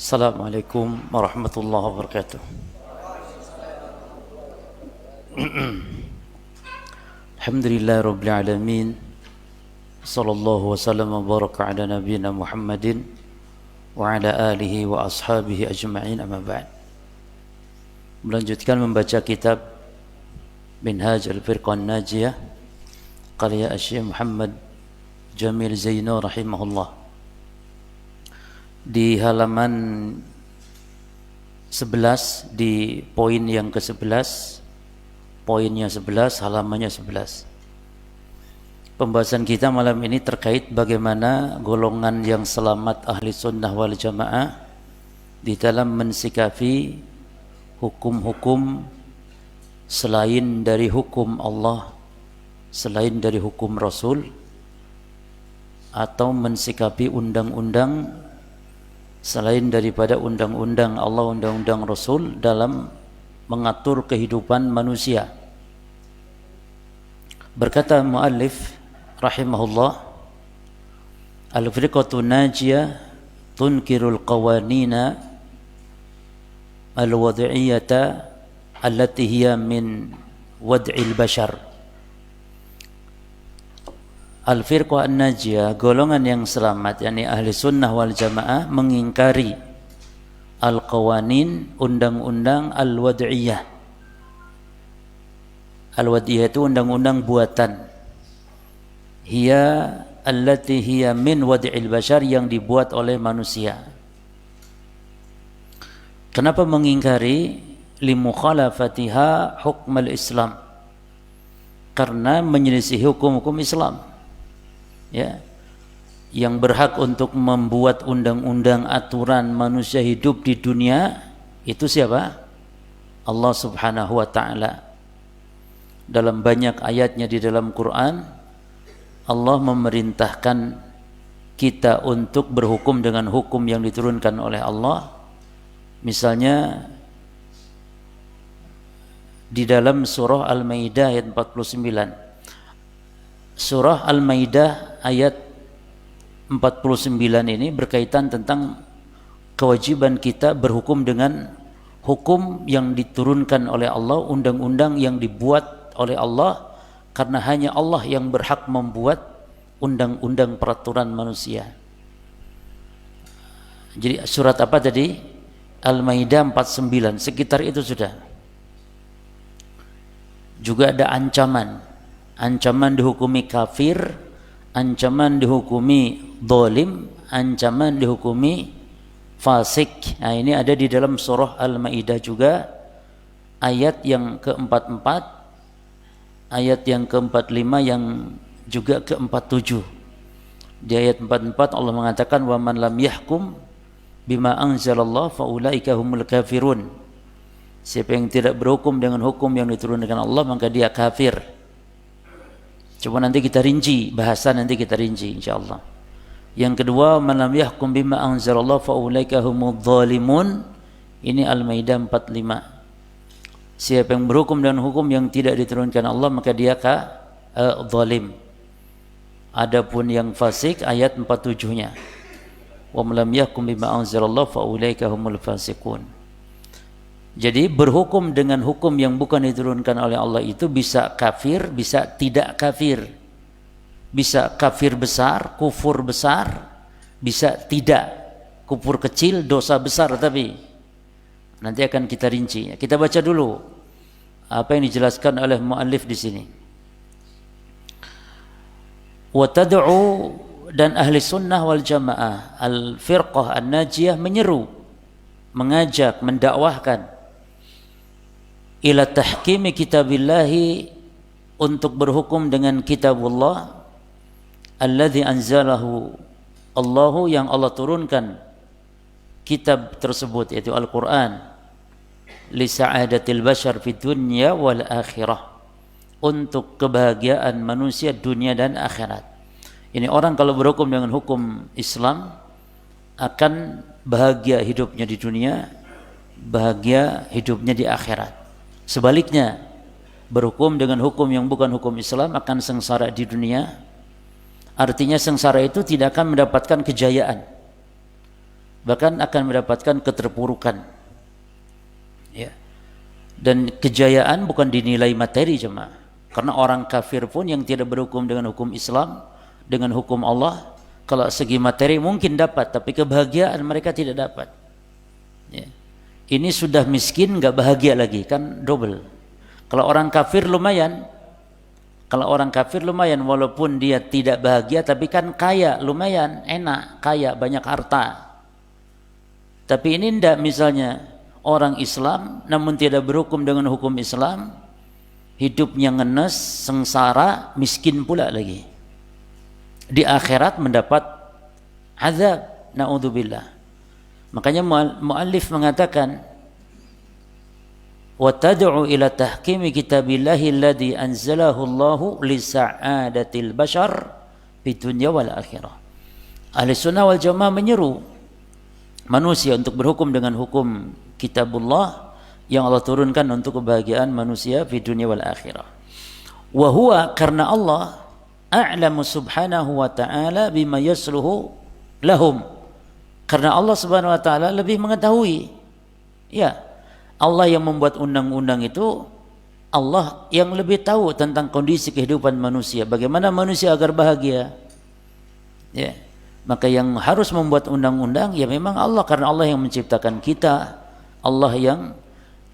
Assalamualaikum warahmatullahi wabarakatuh. Alhamdulillah rabbil alamin. Sallallahu wasallam wa baraka ala nabiyyina Muhammadin wa ala alihi wa ashabihi ajma'in, amma ba'd. Melanjutkan membaca kitab Minhaj al-Firqah an-Najiyah karya Syekh Muhammad Jamil Zaino rahimahullah. Di halaman 11, di poin yang ke-11, poinnya 11, halamannya 11. Pembahasan kita malam ini terkait bagaimana golongan yang selamat ahli sunnah wal jamaah di dalam mensikapi hukum-hukum selain dari hukum Allah, selain dari hukum Rasul, atau mensikapi undang-undang selain daripada undang-undang Allah, undang-undang Rasul dalam mengatur kehidupan manusia. Berkata muallif rahimahullah, al-firqatun najiyah tunkirul qawanina al-wad'iyyata allati hiya min wad'il bashar. Al-firqah an-najiyah, golongan yang selamat, yakni ahli sunnah wal jamaah, mengingkari al-qawanin, undang-undang al-wad'iyah. Al-wad'iyah itu undang-undang buatan. Hiya allati hiya min wad'il bashar, yang dibuat oleh manusia. Kenapa mengingkari? Limukhalafatiha hukm al-Islam, karena menyelisih hukum-hukum Islam. Ya, yang berhak untuk membuat undang-undang aturan manusia hidup di dunia itu siapa? Allah Subhanahu wa ta'ala. Dalam banyak ayatnya di dalam Quran, Allah memerintahkan kita untuk berhukum dengan hukum yang diturunkan oleh Allah. Misalnya di dalam surah Al-Maidah ayat 49. Surah Al-Maidah ayat 49 ini berkaitan tentang kewajiban kita berhukum dengan hukum yang diturunkan oleh Allah, undang-undang yang dibuat oleh Allah, karena hanya Allah yang berhak membuat undang-undang peraturan manusia. Jadi surat apa tadi? Al-Maidah 49, sekitar itu sudah. Juga ada ancaman dihukumi kafir, ancaman dihukumi zalim, ancaman dihukumi fasik. Nah, ini ada di dalam surah Al-Maidah juga, ayat yang ke-44, ayat yang ke-45, yang juga ke-47. Di ayat 44 Allah mengatakan, wa man lam yahkum bima anzalallah faulaika humul kafirun. Siapa yang tidak berhukum dengan hukum yang diturunkan Allah, maka dia kafir. Coba nanti kita rinci, bahasa nanti kita rinci insyaallah. Yang kedua, man lam yahkum bima anzalallah faulaika humudz zalimun. Ini Al-Maidah 45. Siapa yang berhukum dengan hukum yang tidak diturunkan Allah, maka dia zalim. Adapun yang fasik ayat 47-nya. Wa man lam yahkum bima anzalallah faulaika humul fasiqun. Jadi berhukum dengan hukum yang bukan diturunkan oleh Allah itu bisa kafir, bisa tidak kafir. Bisa kafir besar, kufur besar, bisa tidak, kufur kecil, dosa besar. Tapi nanti akan kita rinci. Kita baca dulu apa yang dijelaskan oleh muallif di sini. Wa tad'u, dan ahli sunnah wal jamaah, al-firqah an-najiyah, menyeru, mengajak, mendakwahkan ila tahkimi kitabillahi, untuk berhukum dengan kitabullah, alladzi anzalahu Allahu, yang Allah turunkan kitab tersebut, yaitu Al-Quran, li sa'adatil bashar fid dunya wal akhirah, untuk kebahagiaan manusia dunia dan akhirat. Ini orang kalau berhukum dengan hukum Islam akan bahagia hidupnya di dunia, bahagia hidupnya di akhirat. Sebaliknya, berhukum dengan hukum yang bukan hukum Islam akan sengsara di dunia. Artinya sengsara itu tidak akan mendapatkan kejayaan. bahkan akan mendapatkan keterpurukan. Ya. Dan kejayaan bukan dinilai materi cuma, karena orang kafir pun yang tidak berhukum dengan hukum Islam, dengan hukum Allah, kalau segi materi mungkin dapat, tapi kebahagiaan mereka tidak dapat. Ya. Ini sudah miskin nggak bahagia lagi, kan double. Kalau orang kafir lumayan, walaupun dia tidak bahagia, tapi kan kaya, lumayan enak, kaya, banyak harta. Tapi ini ndak, misalnya orang Islam namun tidak berhukum dengan hukum Islam, hidupnya ngenes, sengsara, miskin pula lagi. Di akhirat mendapat azab, naudzubillah. Makanya muallif mengatakan, wa tad'u ila tahkimi kitabillahi alladhi anzalahu Allahu li sa'adatil bashar fid dunya wal akhirah. Ahli sunnah wal jamaah menyeru manusia untuk berhukum dengan hukum kitabullah yang Allah turunkan untuk kebahagiaan manusia di dunia wal akhirah. Wa huwa, karena Allah a'lamu subhanahu wa ta'ala bima yasluhu lahum, karena Allah subhanahu wa ta'ala lebih mengetahui. Ya, Allah yang membuat undang-undang itu, Allah yang lebih tahu tentang kondisi kehidupan manusia, bagaimana manusia agar bahagia. Ya, maka yang harus membuat undang-undang ya memang Allah, karena Allah yang menciptakan kita, Allah yang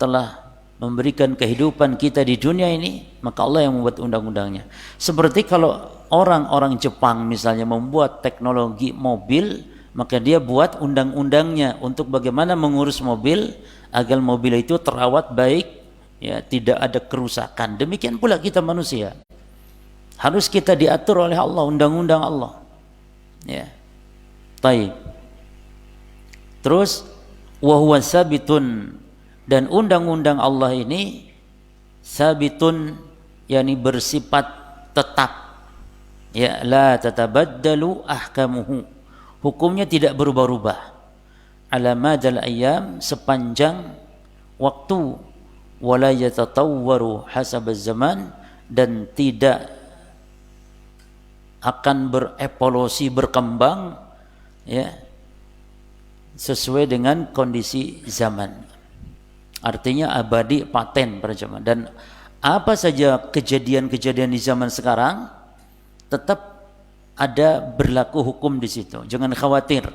telah memberikan kehidupan kita di dunia ini, maka Allah yang membuat undang-undangnya. Seperti kalau orang-orang Jepang misalnya membuat teknologi mobil, maka dia buat undang-undangnya untuk bagaimana mengurus mobil agar mobil itu terawat baik, ya, tidak ada kerusakan. Demikian pula kita manusia, harus kita diatur oleh Allah, undang-undang Allah. Ya. Baik. Terus wa huwa sabitun, dan undang-undang Allah ini sabitun, yakni bersifat tetap. Ya, la tatabaddalu ahkamuhu, hukumnya tidak berubah-ubah. Ala madal ayyam, sepanjang waktu. Wala yatatawwaru hasabaz zaman, dan tidak akan berevolusi, berkembang, ya, sesuai dengan kondisi zaman. Artinya abadi, paten pada zaman. Dan apa saja kejadian-kejadian di zaman sekarang tetap ada berlaku hukum di situ. Jangan khawatir.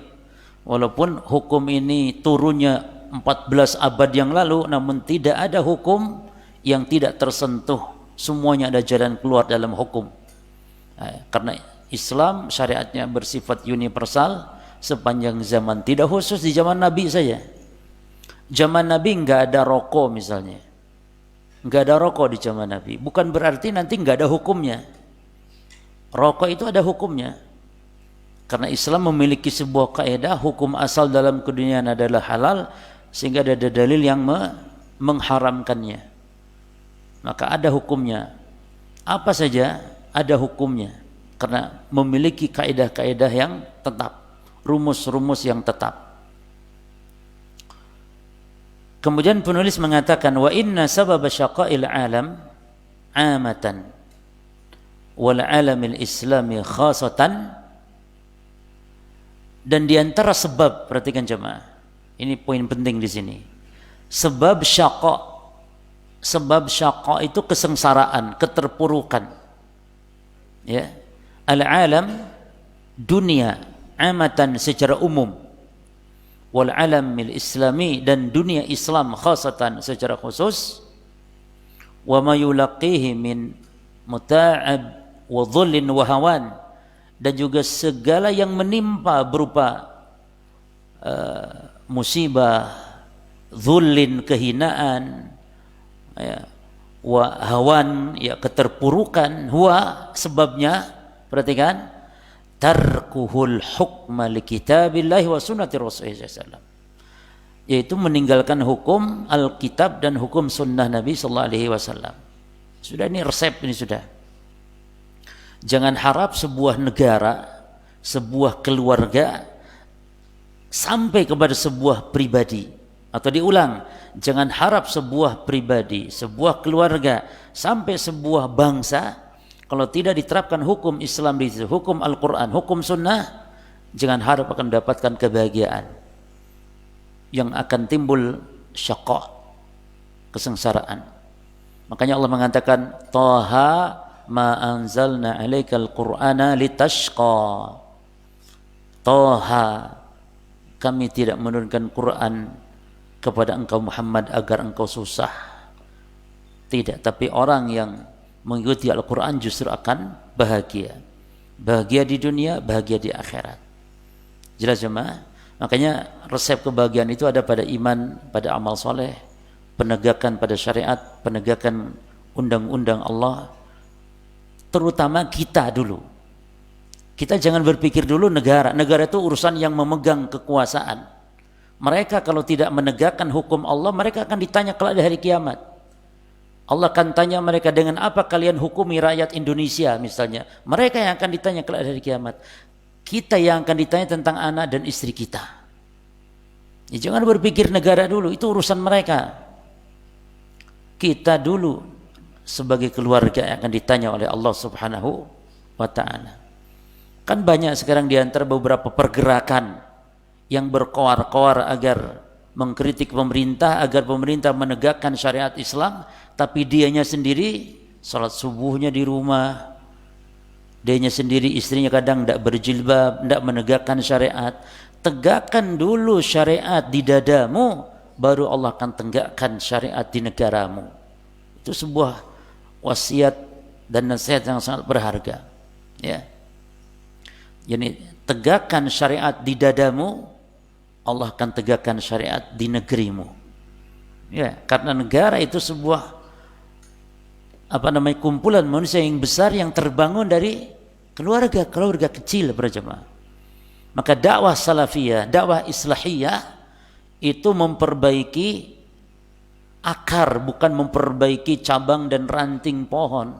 Walaupun hukum ini turunnya 14 abad yang lalu, namun tidak ada hukum yang tidak tersentuh. Semuanya ada jalan keluar dalam hukum. Karena Islam syariatnya bersifat universal sepanjang zaman, tidak khusus di zaman Nabi saja. Zaman Nabi enggak ada rokok misalnya, enggak ada rokok di zaman Nabi, bukan berarti nanti enggak ada hukumnya. Rokok itu ada hukumnya, karena Islam memiliki sebuah kaidah, hukum asal dalam keduniaan adalah halal, sehingga ada dalil yang mengharamkannya, maka ada hukumnya. Apa saja ada hukumnya, karena memiliki kaidah-kaidah yang tetap, rumus-rumus yang tetap. Kemudian penulis mengatakan, wa inna sabab syaqa'il alam amatan wal alamil islami khasatan, dan diantara sebab, perhatikan jemaah, ini poin penting di sini. Sebab syaqa itu kesengsaraan, keterpurukan. Ya, al-alam dunia, amatan secara umum, wal alamil islami, dan dunia Islam khasatan secara khusus, wa ma yulaqihi min muta'ab wa dhullin wa hawan, dan juga segala yang menimpa berupa musibah, dhullin kehinaan, ya, wa hawan, ya, keterpurukan, huwa sebabnya, perhatikan, tarkuhul hukma li kitabillahi wa sunnati rasulillah sallallahu, yaitu meninggalkan hukum Alkitab dan hukum sunnah Nabi sallallahu alaihi wasallam. Sudah, ini resep, ini sudah. Jangan harap sebuah negara, sebuah keluarga sampai kepada sebuah pribadi, atau diulang, jangan harap sebuah pribadi, sebuah keluarga sampai sebuah bangsa, kalau tidak diterapkan hukum Islam di situ, hukum Al-Quran, hukum Sunnah, jangan harap akan mendapatkan kebahagiaan. yang akan timbul syaqa, kesengsaraan. Makanya Allah mengatakan Taha ma anzalna 'alaikal qur'ana litashqa. Taha, kami tidak menurunkan Quran kepada engkau Muhammad agar engkau susah. Tidak, tapi orang yang mengikuti Al-Quran justru akan bahagia. Bahagia di dunia, bahagia di akhirat. Jelas jemaah? Makanya resep kebahagiaan itu ada pada iman, pada amal soleh, penegakan pada syariat, penegakan undang-undang Allah. Terutama kita dulu. Kita jangan berpikir dulu negara. Negara itu urusan yang memegang kekuasaan. Mereka kalau tidak menegakkan hukum Allah, mereka akan ditanya kelak di hari kiamat. Allah akan tanya mereka, dengan apa kalian hukumi rakyat Indonesia misalnya. Mereka yang akan ditanya kelak di hari kiamat. Kita yang akan ditanya tentang anak dan istri kita. Ya, jangan berpikir negara dulu, itu urusan mereka. Kita dulu sebagai keluarga yang akan ditanya oleh Allah Subhanahu wa ta'ala. Kan banyak sekarang di antara beberapa pergerakan yang berkoar-koar agar mengkritik pemerintah, agar pemerintah menegakkan syariat Islam, tapi dianya sendiri salat subuhnya di rumah, dianya sendiri, istrinya kadang tidak berjilbab, tidak menegakkan syariat. Tegakkan dulu syariat di dadamu, baru Allah akan tegakkan syariat di negaramu. Itu sebuah wasiat dan nasihat yang sangat berharga. Ya. Jadi tegakkan syariat di dadamu, Allah akan tegakkan syariat di negerimu. Ya, karena negara itu sebuah kumpulan manusia yang besar yang terbangun dari keluarga kecil berjamaah. Maka dakwah salafiyah, dakwah islahiyah itu memperbaiki akar, bukan memperbaiki cabang dan ranting pohon.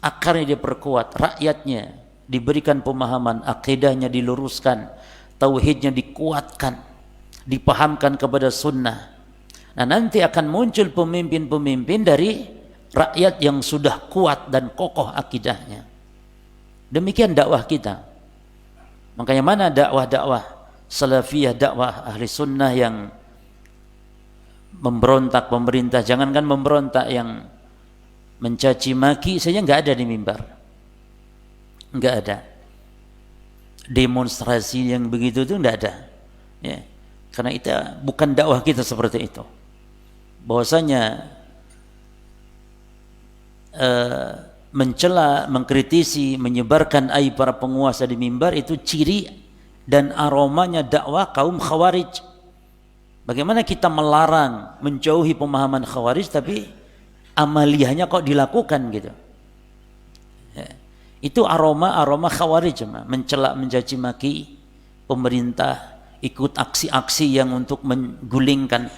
Akarnya diperkuat, rakyatnya diberikan pemahaman, akidahnya diluruskan, tauhidnya dikuatkan, dipahamkan kepada sunnah. Nah, nanti akan muncul pemimpin-pemimpin dari rakyat yang sudah kuat dan kokoh akidahnya. Demikian dakwah kita. Makanya mana dakwah-dakwah salafiyah, dakwah ahli sunnah yang memberontak pemerintah, jangankan memberontak, yang mencaci maki saja enggak ada di mimbar. Enggak ada. Demonstrasi yang begitu itu enggak ada. Ya. Karena itu bukan dakwah kita seperti itu. Bahwasanya mencela, mengkritisi, menyebarkan aib para penguasa di mimbar itu ciri dan aromanya dakwah kaum Khawarij. Bagaimana kita melarang, menjauhi pemahaman Khawarij, tapi amaliyahnya kok dilakukan gitu. Ya. Itu aroma Khawarij, mencela, mencaci maki pemerintah, ikut aksi-aksi yang untuk menggulingkan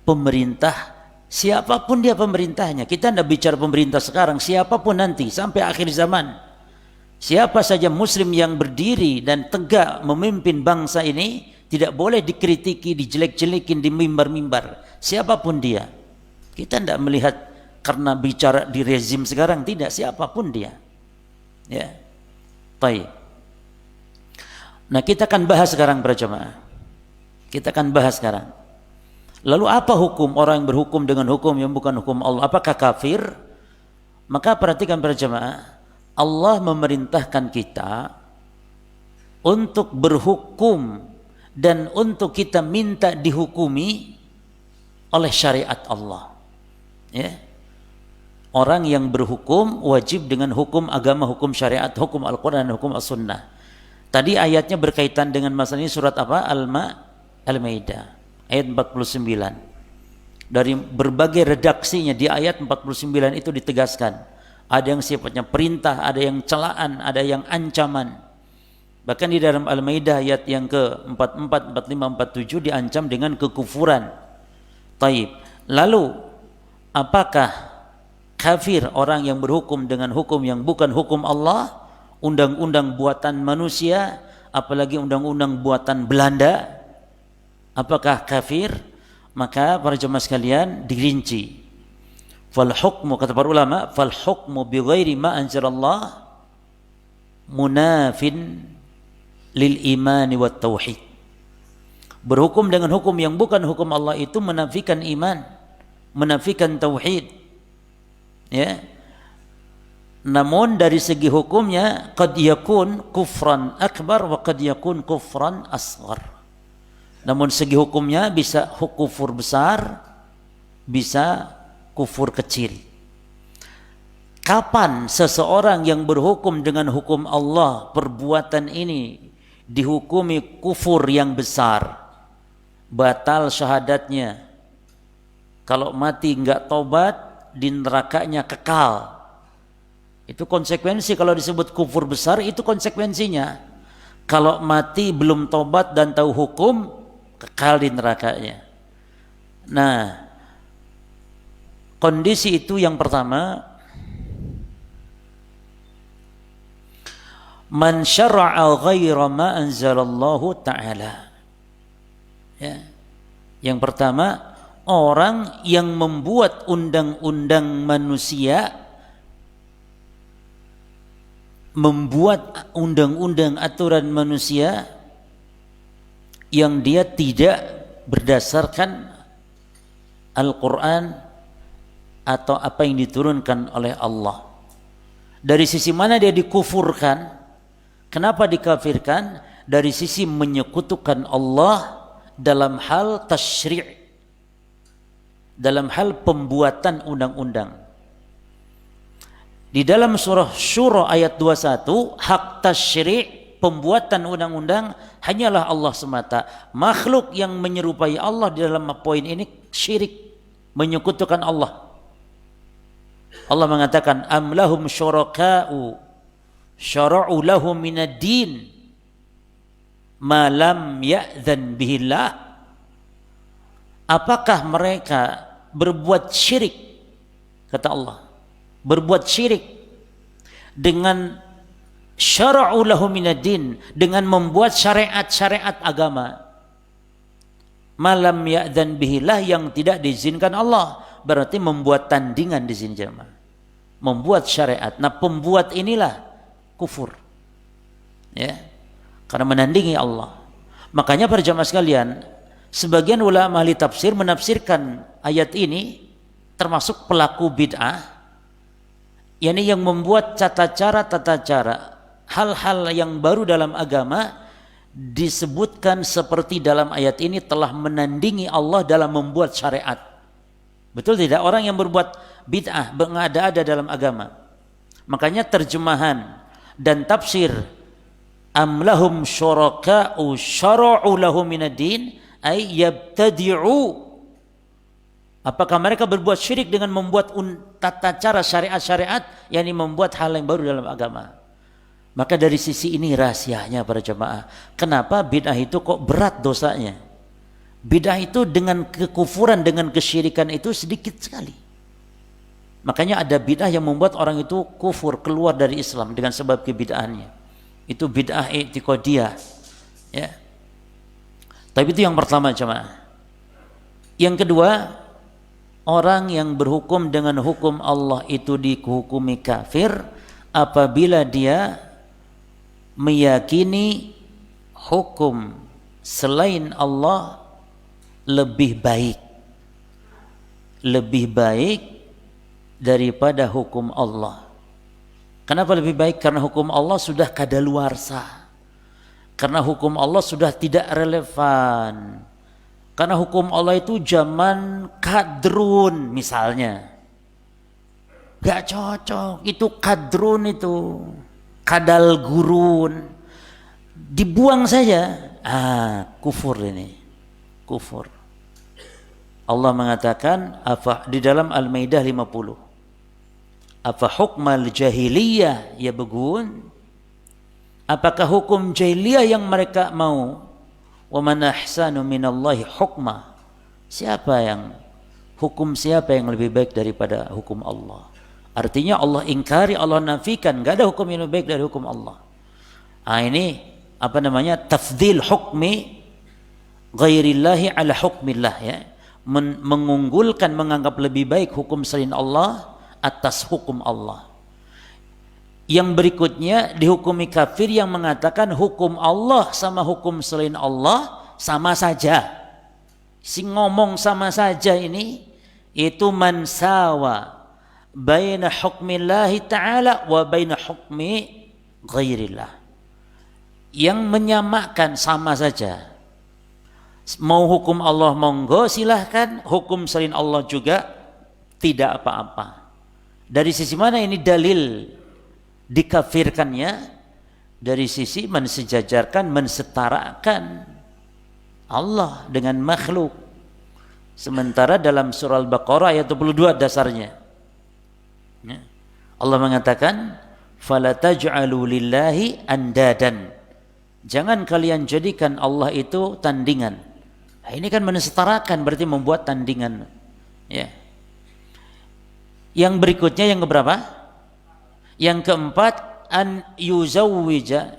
pemerintah. Siapapun dia pemerintahnya, kita tidak bicara pemerintah sekarang, siapapun nanti sampai akhir zaman, siapa saja muslim yang berdiri dan tegak memimpin bangsa ini tidak boleh dikritiki, dijelek-jelekin di mimbar-mimbar, siapapun dia. Kita tidak melihat karena bicara di rezim sekarang, tidak, siapapun dia. Ya, baik. Nah, kita akan bahas sekarang berjamaah. Kita akan bahas sekarang. Lalu apa hukum orang yang berhukum dengan hukum yang bukan hukum Allah? Apakah kafir? Maka perhatikan para jemaah, Allah memerintahkan kita untuk berhukum dan untuk kita minta dihukumi oleh syariat Allah. Ya. Orang yang berhukum wajib dengan hukum agama, hukum syariat, hukum Al-Quran dan hukum As-Sunnah. Tadi ayatnya berkaitan dengan masalah ini, surat apa? Al-Maidah. Ayat 49. Dari berbagai redaksinya di ayat 49 itu ditegaskan. Ada yang sifatnya perintah, ada yang celaan, ada yang ancaman. Bahkan di dalam Al-Maidah ayat yang ke-44, 45, 47 diancam dengan kekufuran. Taib. Lalu apakah kafir orang yang berhukum dengan hukum yang bukan hukum Allah, undang-undang buatan manusia, apalagi undang-undang buatan Belanda? Apakah kafir? Maka para jemaah sekalian dirinci. Fal hukmu, kata para ulama, fal hukmu bi ghairi ma anzalallah munafin lil imani wat tauhid. Berhukum dengan hukum yang bukan hukum Allah itu menafikan iman, menafikan tauhid. Ya. Namun dari segi hukumnya qad yakun kufran akbar wa qad yakun kufran asghar. Namun segi hukumnya bisa kufur besar, bisa kufur kecil. Kapan seseorang yang berhukum dengan hukum Allah, perbuatan ini dihukumi kufur yang besar, batal syahadatnya, kalau mati enggak tobat di nerakanya kekal. Itu konsekuensi kalau disebut kufur besar, itu konsekuensinya. Kalau mati belum tobat dan tahu hukum, kekal di nerakanya. Nah, kondisi itu yang pertama, man syara'a ghaira ma anzalallahu ta'ala. Ya. Yang pertama, orang yang membuat undang-undang manusia, membuat undang-undang aturan manusia yang dia tidak berdasarkan Al-Quran atau apa yang diturunkan oleh Allah. Dari sisi mana dia dikufurkan? Kenapa dikafirkan? Dari sisi menyekutukan Allah dalam hal tasyri', dalam hal pembuatan undang-undang. Di dalam surah Syura ayat 21, hak tasyri', pembuatan undang-undang hanyalah Allah semata. Makhluk yang menyerupai Allah di dalam poin ini syirik, menyekutukan Allah. Allah mengatakan am lahum syuraka'u syara'u lahum minad din ma lam ya'dzan bihillah. Apakah mereka berbuat syirik, kata Allah, berbuat syirik dengan syara'u lahum minad din, dengan membuat syariat-syariat agama malam ya'dzan bihillah, yang tidak diizinkan Allah. Berarti membuat tandingan di sini jemaah, membuat syariat. Nah, pembuat inilah kufur, ya, karena menandingi Allah. Makanya para jemaah sekalian, sebagian ulama ahli tafsir menafsirkan ayat ini termasuk pelaku bid'ah, yakni yang membuat tata cara, hal-hal yang baru dalam agama disebutkan seperti dalam ayat ini telah menandingi Allah dalam membuat syariat. Betul tidak? Orang yang berbuat bid'ah, mengada-ada dalam agama. Makanya terjemahan dan tafsir am lahum syuraka'u syara'u lahum minad din ay yabtadi'u, apakah mereka berbuat syirik dengan membuat tata cara syariat-syariat, yakni membuat hal yang baru dalam agama. Maka dari sisi ini rahasianya para jemaah, kenapa bid'ah itu kok berat dosanya? Bid'ah itu dengan kekufuran, dengan kesyirikan itu sedikit sekali. Makanya ada bid'ah yang membuat orang itu kufur, keluar dari Islam dengan sebab kebid'ahannya. Itu bid'ah i'tiqadiyah, ya. Tapi itu yang pertama jemaah. Yang kedua, orang yang berhukum dengan hukum Allah itu dihukumi kafir apabila dia meyakini hukum selain Allah lebih baik daripada hukum Allah. Kenapa lebih baik? Karena hukum Allah sudah kadaluarsa, karena hukum Allah sudah tidak relevan, karena hukum Allah itu zaman kadrun misalnya, gak cocok. Itu kadrun, itu kadal gurun, dibuang saja. Kufur ini, kufur. Allah mengatakan di dalam Al-Maidah 50, afa hukmal jahiliyah yabghun, apakah hukum jahiliyah yang mereka mau? Wa man ahsanu minallahi hukma, siapa yang lebih baik daripada hukum Allah? Artinya Allah ingkari, Allah nafikan, enggak ada hukum yang lebih baik dari hukum Allah. Ini tafdhil hukmi ghairillahi ala hukmillah, ya. Mengunggulkan, menganggap lebih baik hukum selain Allah atas hukum Allah. Yang berikutnya dihukumi kafir yang mengatakan hukum Allah sama hukum selain Allah sama saja. Si ngomong sama saja ini itu man sawa baina hukmillahi ta'ala wa baina hukmi ghairillah. Yang menyamakan sama saja. Mau hukum Allah monggo silahkan, hukum selain Allah juga tidak apa-apa. Dari sisi mana ini dalil dikafirkannya? Dari sisi mensejajarkan, mensetarakan Allah dengan makhluk. Sementara dalam surah Al-Baqarah ayat 22 dasarnya Allah mengatakan fala taj'alu lillahi andadan. Jangan kalian jadikan Allah itu tandingan. Nah, ini kan mensetarakan, berarti membuat tandingan. Ya. Yang berikutnya yang keberapa? Yang keempat, an yuzawwija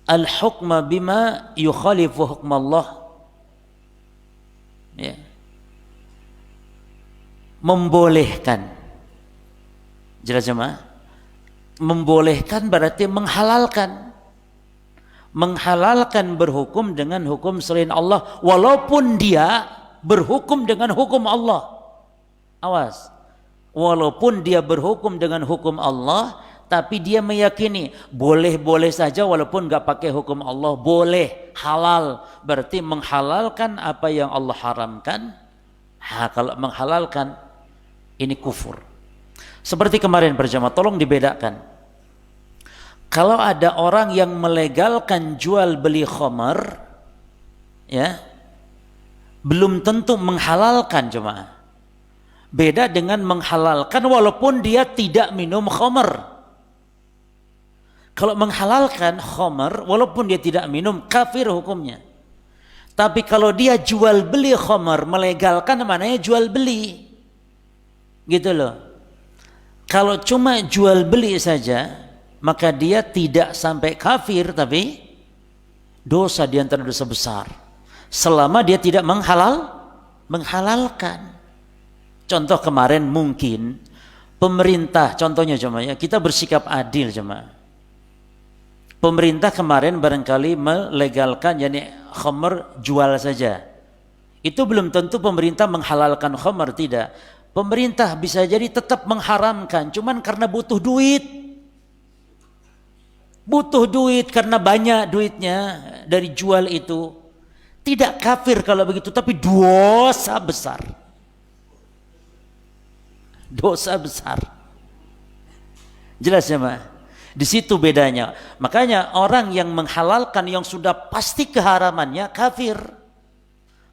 al-hukma bima yukhalifu hukmallah. Ya. Membolehkan. Jelas jemaah? Membolehkan berarti menghalalkan. Menghalalkan berhukum dengan hukum selain Allah walaupun dia berhukum dengan hukum Allah. Awas. Walaupun dia berhukum dengan hukum Allah, tapi dia meyakini boleh-boleh saja walaupun enggak pakai hukum Allah, boleh, halal. Berarti menghalalkan apa yang Allah haramkan. Kalau menghalalkan ini kufur. Seperti kemarin berjamaah, tolong dibedakan. Kalau ada orang yang melegalkan jual beli khamar, ya, belum tentu menghalalkan jemaah. Beda dengan menghalalkan walaupun dia tidak minum khamar. Kalau menghalalkan khamar walaupun dia tidak minum, kafir hukumnya. Tapi kalau dia jual beli khamar, melegalkan maknanya jual beli. Gitu loh. Kalau cuma jual beli saja, maka dia tidak sampai kafir, tapi dosa di antara dosa besar. Selama dia tidak menghalalkan. Contoh kemarin mungkin pemerintah, contohnya jemaah, kita bersikap adil jemaah. Pemerintah kemarin barangkali melegalkan yakni khamar jual saja. Itu belum tentu pemerintah menghalalkan khamar, tidak. Pemerintah bisa jadi tetap mengharamkan, cuman karena butuh duit. Butuh duit karena banyak duitnya dari jual itu. Tidak kafir kalau begitu, tapi dosa besar. Dosa besar. Jelas ya, Mas? Di situ bedanya. Makanya orang yang menghalalkan yang sudah pasti keharamannya kafir.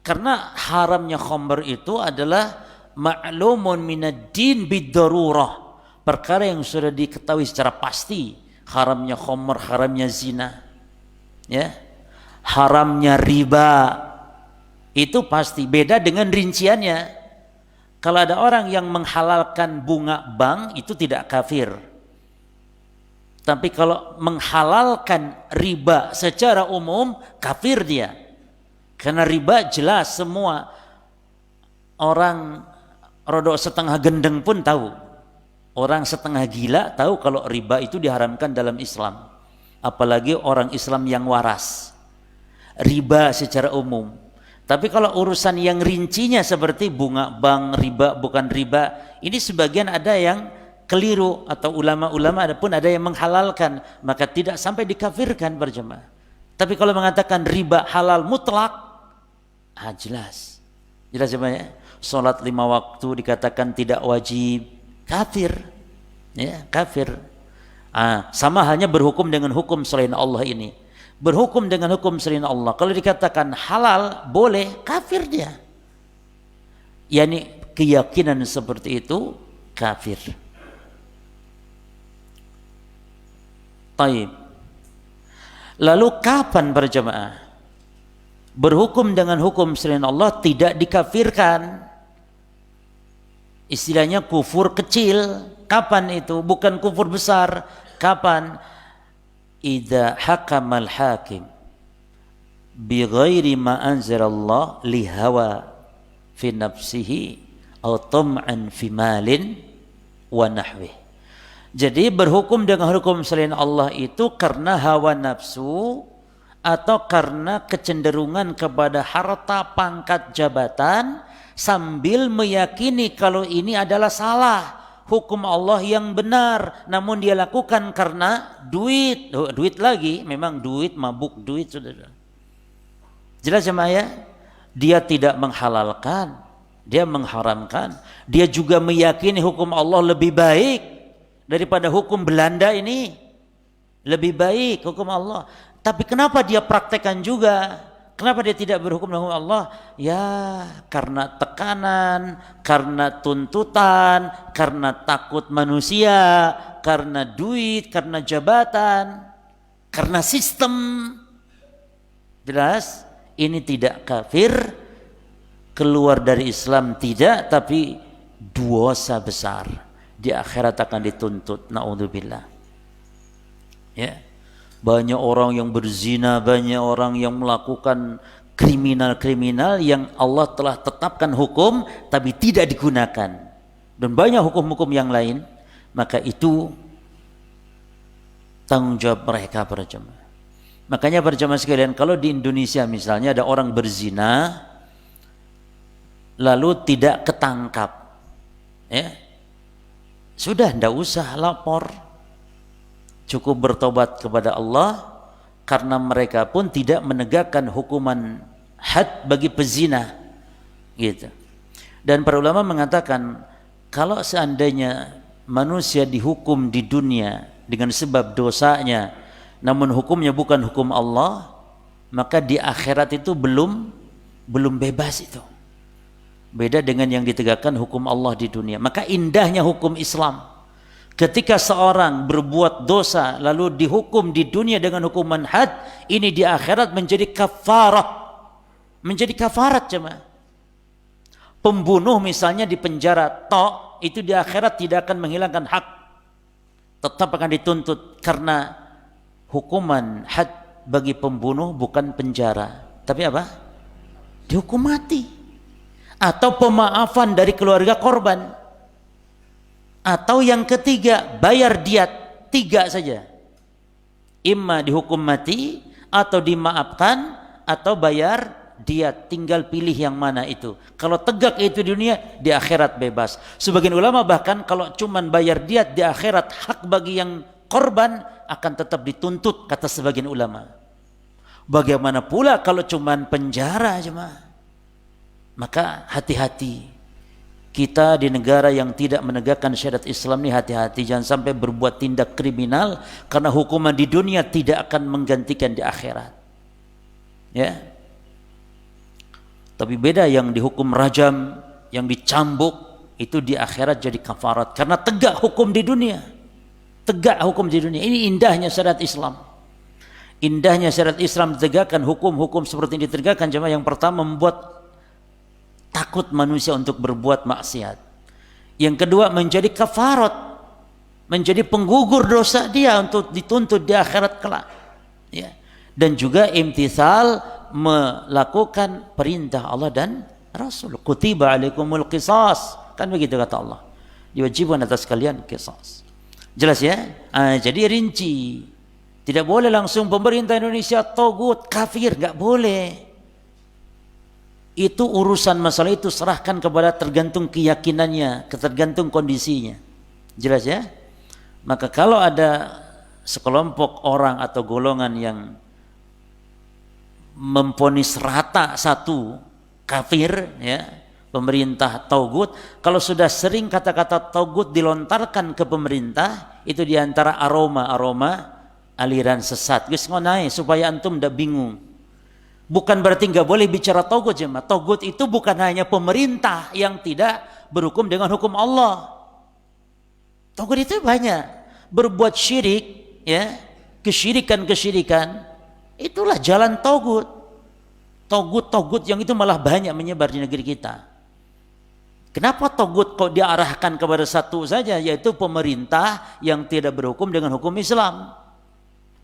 Karena haramnya khamr itu adalah ma'lumun minad din bid-darurah. Perkara yang sudah diketahui secara pasti. Haramnya khamr, haramnya zina, ya, haramnya riba, itu pasti. Beda dengan rinciannya. Kalau ada orang yang menghalalkan bunga bank, itu tidak kafir. Tapi kalau menghalalkan riba secara umum, kafir dia. Karena riba jelas semua orang rodok setengah gendeng pun tahu. Orang setengah gila tahu kalau riba itu diharamkan dalam Islam. Apalagi orang Islam yang waras. Riba secara umum. Tapi kalau urusan yang rincinya seperti bunga bank, riba, bukan riba, ini sebagian ada yang keliru atau ulama-ulama pun ada yang menghalalkan, maka tidak sampai dikafirkan berjemaah. Tapi kalau mengatakan riba halal mutlak, jelas. Jelas jemaah ya? Salat 5 waktu dikatakan tidak wajib, kafir, ya, kafir. Sama halnya berhukum dengan hukum selain Allah ini. Berhukum dengan hukum selain Allah. Kalau dikatakan halal, boleh, kafir dia. Yani keyakinan seperti itu kafir. Taib. Lalu kapan berjamaah berhukum dengan hukum selain Allah tidak dikafirkan? Istilahnya kufur kecil. Kapan itu? Bukan kufur besar. Kapan? Idza hakamal hakim bi ghairi ma anzalallah li hawa fi nafsihi atau tam'an fi malin wa nahwih. Jadi berhukum dengan hukum selain Allah itu karena hawa nafsu atau karena kecenderungan kepada harta, pangkat, jabatan, sambil meyakini kalau ini adalah salah, hukum Allah yang benar, namun dia lakukan karena duit. Duit lagi, memang duit, mabuk duit, saudara. Jelas jemaah ya? Dia tidak menghalalkan, dia mengharamkan. Dia juga meyakini hukum Allah lebih baik daripada hukum Belanda ini. Lebih baik hukum Allah. Tapi kenapa dia praktekkan juga? Kenapa dia tidak berhukum dengan hukum Allah? Ya karena tekanan, karena tuntutan, karena takut manusia, karena duit, karena jabatan, karena sistem. Jelas? Ini tidak kafir, keluar dari Islam tidak, tapi dosa besar. Di akhirat akan dituntut. Na'udzubillah. Ya. Banyak orang yang berzina, banyak orang yang melakukan kriminal-kriminal yang Allah telah tetapkan hukum tapi tidak digunakan. Dan banyak hukum-hukum yang lain. Maka itu tanggung jawab mereka para jemaah. Makanya para jemaah sekalian, kalau di Indonesia misalnya ada orang berzina lalu tidak ketangkap, ya sudah, tidak usah lapor, cukup bertobat kepada Allah, karena mereka pun tidak menegakkan hukuman had bagi pezina, gitu. Dan para ulama mengatakan kalau seandainya manusia dihukum di dunia dengan sebab dosanya, namun hukumnya bukan hukum Allah, maka di akhirat itu belum bebas itu. Beda dengan yang ditegakkan hukum Allah di dunia. Maka indahnya hukum Islam, ketika seorang berbuat dosa lalu dihukum di dunia dengan hukuman had, ini di akhirat menjadi kafarah. Menjadi kafarat jemaah. Pembunuh misalnya di penjara tok, itu di akhirat tidak akan menghilangkan hak. Tetap akan dituntut, karena hukuman had bagi pembunuh bukan penjara, tapi apa? Dihukum mati. Atau pemaafan dari keluarga korban. Atau yang ketiga, bayar diat. 3 saja. Imma dihukum mati, atau dimaafkan, atau bayar diat. Tinggal pilih yang mana itu. Kalau tegak itu di dunia, di akhirat bebas. Sebagian ulama bahkan kalau cuman bayar diat di akhirat, hak bagi yang korban akan tetap dituntut, kata sebagian ulama. Bagaimana pula kalau cuman penjara jemaah? Maka hati-hati. Kita di negara yang tidak menegakkan syariat Islam ini hati-hati, jangan sampai berbuat tindak kriminal karena hukuman di dunia tidak akan menggantikan di akhirat. Ya. Tapi beda yang dihukum rajam, yang dicambuk, itu di akhirat jadi kafarat karena tegak hukum di dunia. Tegak hukum di dunia. Ini indahnya syariat Islam. Indahnya syariat Islam ditegakkan hukum-hukum seperti ini ditegakkan jemaah. Yang pertama, membuat takut manusia untuk berbuat maksiat. Yang kedua, menjadi kafarat, menjadi penggugur dosa dia untuk dituntut di akhirat kelak. Ya. Dan juga imtithal, melakukan perintah Allah dan Rasul. Kutiba alaikumul qisas, kan begitu kata Allah. Diwajibkan atas kalian qisas. Jelas ya? Jadi rinci. Tidak boleh langsung pemerintah Indonesia togut, kafir, enggak boleh. Itu urusan masalah itu serahkan kepada tergantung keyakinannya, tergantung kondisinya. Jelas ya? Maka kalau ada sekelompok orang atau golongan yang memvonis rata satu kafir, ya, pemerintah taugut, kalau sudah sering kata-kata taugut dilontarkan ke pemerintah, itu diantara aroma aliran sesat. Gus ngonai supaya antum ndak bingung. Bukan berarti nggak boleh bicara taugut jemaah. Taugut itu bukan hanya pemerintah yang tidak berhukum dengan hukum Allah. Taugut itu banyak. Berbuat syirik, ya, kesyirikan, itulah jalan taugut. Taugut yang itu malah banyak menyebar di negeri kita. Kenapa togut kok diarahkan kepada satu saja, yaitu pemerintah yang tidak berhukum dengan hukum Islam?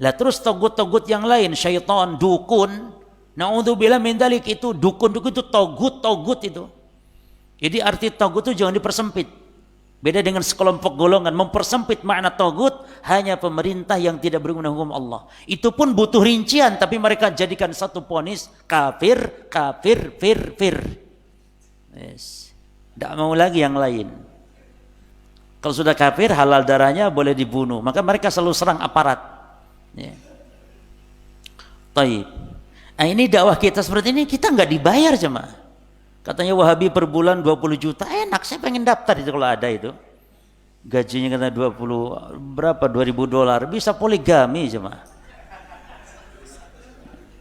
Lah terus togut-togut yang lain, syaitan, dukun, naudzubillah min dzalik, itu dukun itu togut itu. Jadi arti togut itu jangan dipersempit. Beda dengan sekelompok golongan mempersempit makna tagut hanya pemerintah yang tidak berguna hukum Allah. Itu pun butuh rincian, tapi mereka jadikan satu vonis kafir, kafir, fir. Yes. Tidak mau lagi yang lain. Kalau sudah kafir, halal darahnya, boleh dibunuh. Maka mereka selalu serang aparat. Ya. Taib. Nah, ini dakwah kita seperti ini, kita nggak dibayar jemaah. Katanya Wahabi per bulan 20 juta, enak, saya pengen daftar itu kalau ada itu. Gajinya kata 20, berapa, 2.000 dolar, bisa poligami jemaah.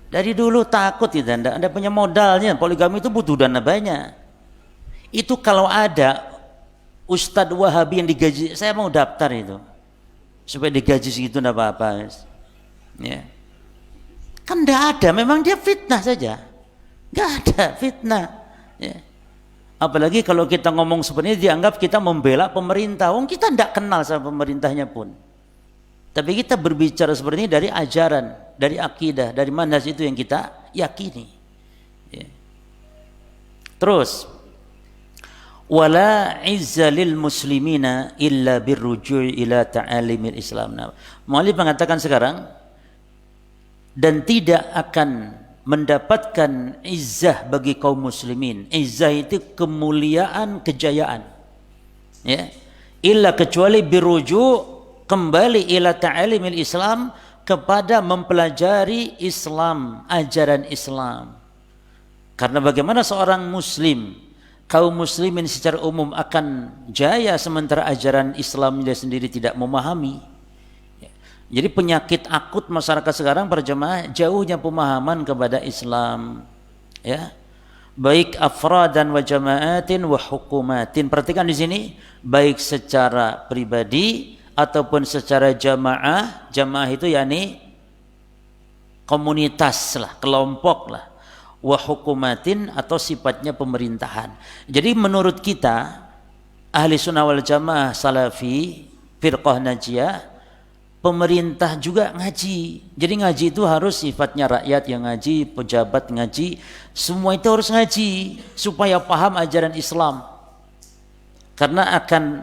Dari dulu takut itu, anda punya modalnya, poligami itu butuh dana banyak. Itu kalau ada Ustadz Wahabi yang digaji, saya mau daftar itu. Supaya digaji segitu enggak apa-apa. Ya. Kan enggak ada, memang dia fitnah saja. Enggak ada fitnah. Ya. Apalagi kalau kita ngomong seperti ini dianggap kita membela pemerintah. Wong kita tidak kenal sama pemerintahnya pun. Tapi kita berbicara seperti ini dari ajaran, dari akidah, dari manhaj itu yang kita yakini. Ya. Terus, wala izza lil muslimina illa birruju' ila ta'alimil Islam. Nah, Mu'allif mengatakan sekarang, dan tidak akan mendapatkan izzah bagi kaum muslimin. Izzah itu kemuliaan, kejayaan. Ya. Illa kecuali biruju' kembali ila ta'alimil Islam, kepada mempelajari Islam, ajaran Islam. Karena bagaimana seorang muslim, kaum muslimin secara umum akan jaya sementara ajaran Islam dia sendiri tidak memahami. Jadi penyakit akut masyarakat sekarang para jemaah jauhnya pemahaman kepada Islam, ya. Baik afradan wa jamaatin wa hukumatin. Perhatikan di sini, baik secara pribadi ataupun secara jamaah. Jamaah itu yakni komunitas lah, kelompok lah. Wa hukumatin atau sifatnya pemerintahan. Jadi menurut kita ahli sunnah wal jamaah salafi firqah najiyah, pemerintah juga ngaji. Jadi ngaji itu harus sifatnya rakyat yang ngaji, pejabat ngaji, semua itu harus ngaji supaya paham ajaran Islam. Karena akan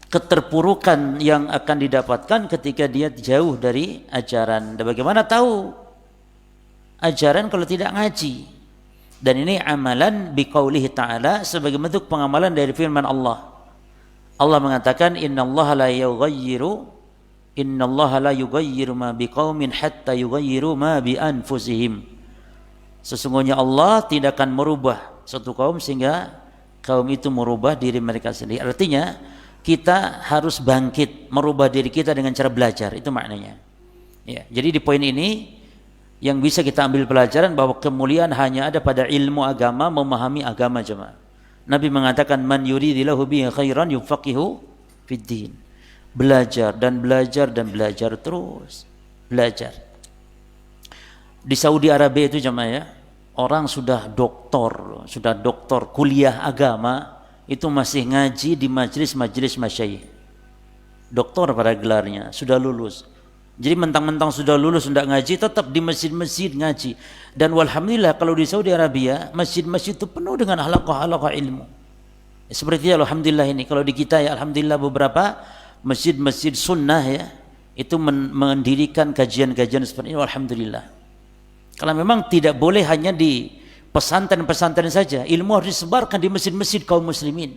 keterpurukan yang akan didapatkan ketika dia jauh dari ajaran. Dan bagaimana tahu ajaran kalau tidak ngaji? Dan ini amalan biqaulihi ta'ala, sebagai bentuk pengamalan dari firman Allah. Allah mengatakan innallaha la yughayyiru ma biqaumin hatta yughayyiru ma bi anfusihim. Sesungguhnya Allah tidak akan merubah satu kaum sehingga kaum itu merubah diri mereka sendiri. Artinya kita harus bangkit merubah diri kita dengan cara belajar, itu maknanya. Ya, jadi di poin ini yang bisa kita ambil pelajaran bahwa kemuliaan hanya ada pada ilmu agama, memahami agama jemaah. Nabi mengatakan man yuridillahu bihi khairan yufaqihu fid din. Belajar dan belajar dan belajar terus. Belajar. Di Saudi Arabia itu jemaah ya, orang sudah doktor kuliah agama itu masih ngaji di majelis-majelis masyayikh. Doktor pada gelarnya, sudah lulus. Jadi mentang-mentang sudah lulus sudah ngaji, tetap di masjid-masjid ngaji. Dan walhamdulillah kalau di Saudi Arabia masjid-masjid itu penuh dengan halaqah-halaqah ilmu. Seperti alhamdulillah ini, kalau di kita ya alhamdulillah beberapa masjid-masjid sunnah ya itu mendirikan kajian-kajian seperti ini, alhamdulillah. Kalau memang tidak boleh hanya di pesantren-pesantren saja, ilmu harus disebarkan di masjid-masjid kaum muslimin.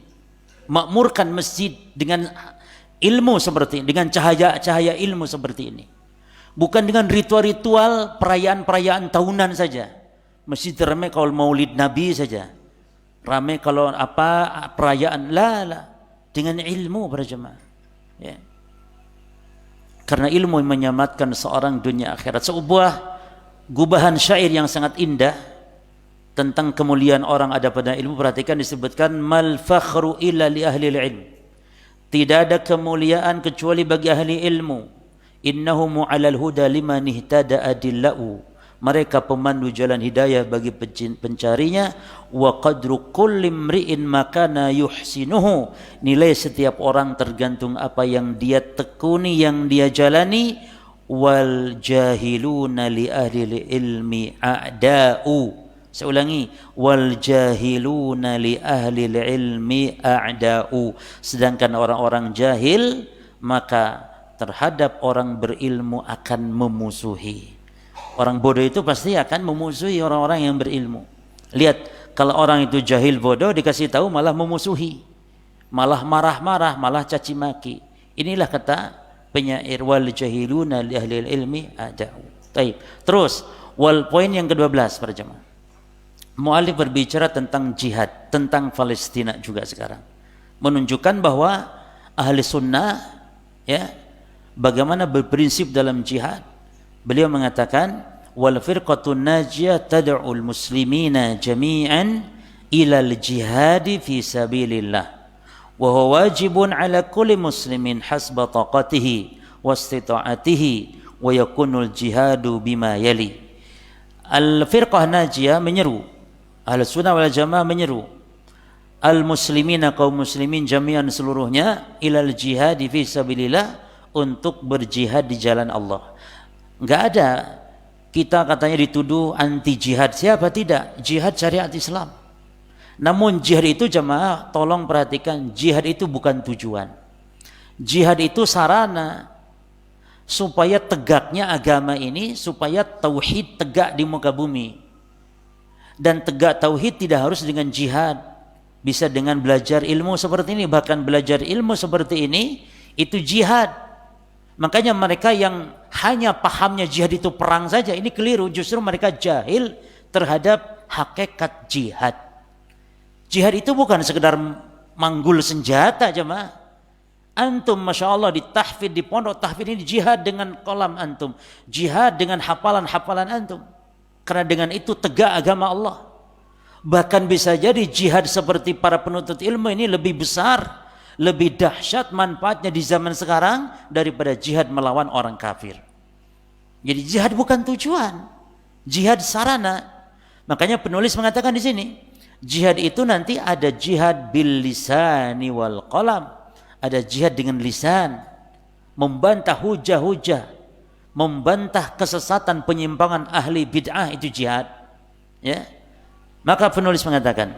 Makmurkan masjid dengan ilmu seperti ini, dengan cahaya-cahaya ilmu seperti ini. Bukan dengan ritual-ritual perayaan-perayaan tahunan saja. Masjid ramai kalau maulid Nabi saja. Ramai kalau apa perayaan, la. Dengan ilmu para jemaah. Ya. Karena ilmu menyelamatkan seorang dunia akhirat. Sebuah gubahan syair yang sangat indah tentang kemuliaan orang ada pada ilmu. Perhatikan disebutkan mal fakhru illa li ahli ilm. Tidak ada kemuliaan kecuali bagi ahli ilmu. Innahum 'alal huda liman ihtada adillau. Mereka pemandu jalan hidayah bagi pencarinya. Wa qadru kulli imri'in makana yuhsinuhu. Nilai setiap orang tergantung apa yang dia tekuni, yang dia jalani. Wal jahiluna li ahli ilmi a'da'u. Saya ulangi, wal jahiluna li ahli ilmi a'da'u. Sedangkan orang-orang jahil maka terhadap orang berilmu akan memusuhi. Orang bodoh itu pasti akan memusuhi orang-orang yang berilmu. Lihat, kalau orang itu jahil bodoh dikasih tahu malah memusuhi, malah marah-marah, malah caci maki. Inilah kata penyair, wal jahiluna li ahli ilmi a'da'u. Baik. Terus wal poin yang ke-12 para jemaah. Mu'allif berbicara tentang jihad, tentang Palestina juga sekarang. Menunjukkan bahwa ahli sunnah ya bagaimana berprinsip dalam jihad. Beliau mengatakan wal firqatun najiyah tad'ul muslimina jami'an ila al-jihad fi sabilillah wa huwa wajibun ala kulli muslimin hasba taqatihi wa istita'atihi wa yakunul jihadu bima yali. Al-firqah najiyah menyeru, Ahlussunnah wal Jamaah menyeru al-muslimina, kaum muslimin jami'an seluruhnya, ilal jihad fi sabilillah, untuk berjihad di jalan Allah. Enggak ada kita katanya dituduh anti jihad. Siapa? Tidak. Jihad syariat Islam. Namun jihad itu jemaah tolong perhatikan, jihad itu bukan tujuan. Jihad itu sarana supaya tegaknya agama ini, supaya tauhid tegak di muka bumi. Dan tegak tauhid tidak harus dengan jihad, bisa dengan belajar ilmu seperti ini. Bahkan belajar ilmu seperti ini itu jihad. Makanya mereka yang hanya pahamnya jihad itu perang saja, ini keliru. Justru mereka jahil terhadap hakikat jihad. Jihad itu bukan sekedar manggul senjata jemaah. Antum Masya Allah di tahfidz, di pondok tahfidz ini jihad dengan kolam antum, jihad dengan hafalan-hafalan antum. Karena dengan itu tegak agama Allah. Bahkan bisa jadi jihad seperti para penuntut ilmu ini lebih besar, lebih dahsyat manfaatnya di zaman sekarang daripada jihad melawan orang kafir. Jadi jihad bukan tujuan, jihad sarana. Makanya penulis mengatakan di sini, jihad itu nanti ada jihad bil lisani wal qalam. Ada jihad dengan lisan, membantah hujah-hujah, membantah kesesatan penyimpangan ahli bid'ah, itu jihad. Ya. Maka penulis mengatakan,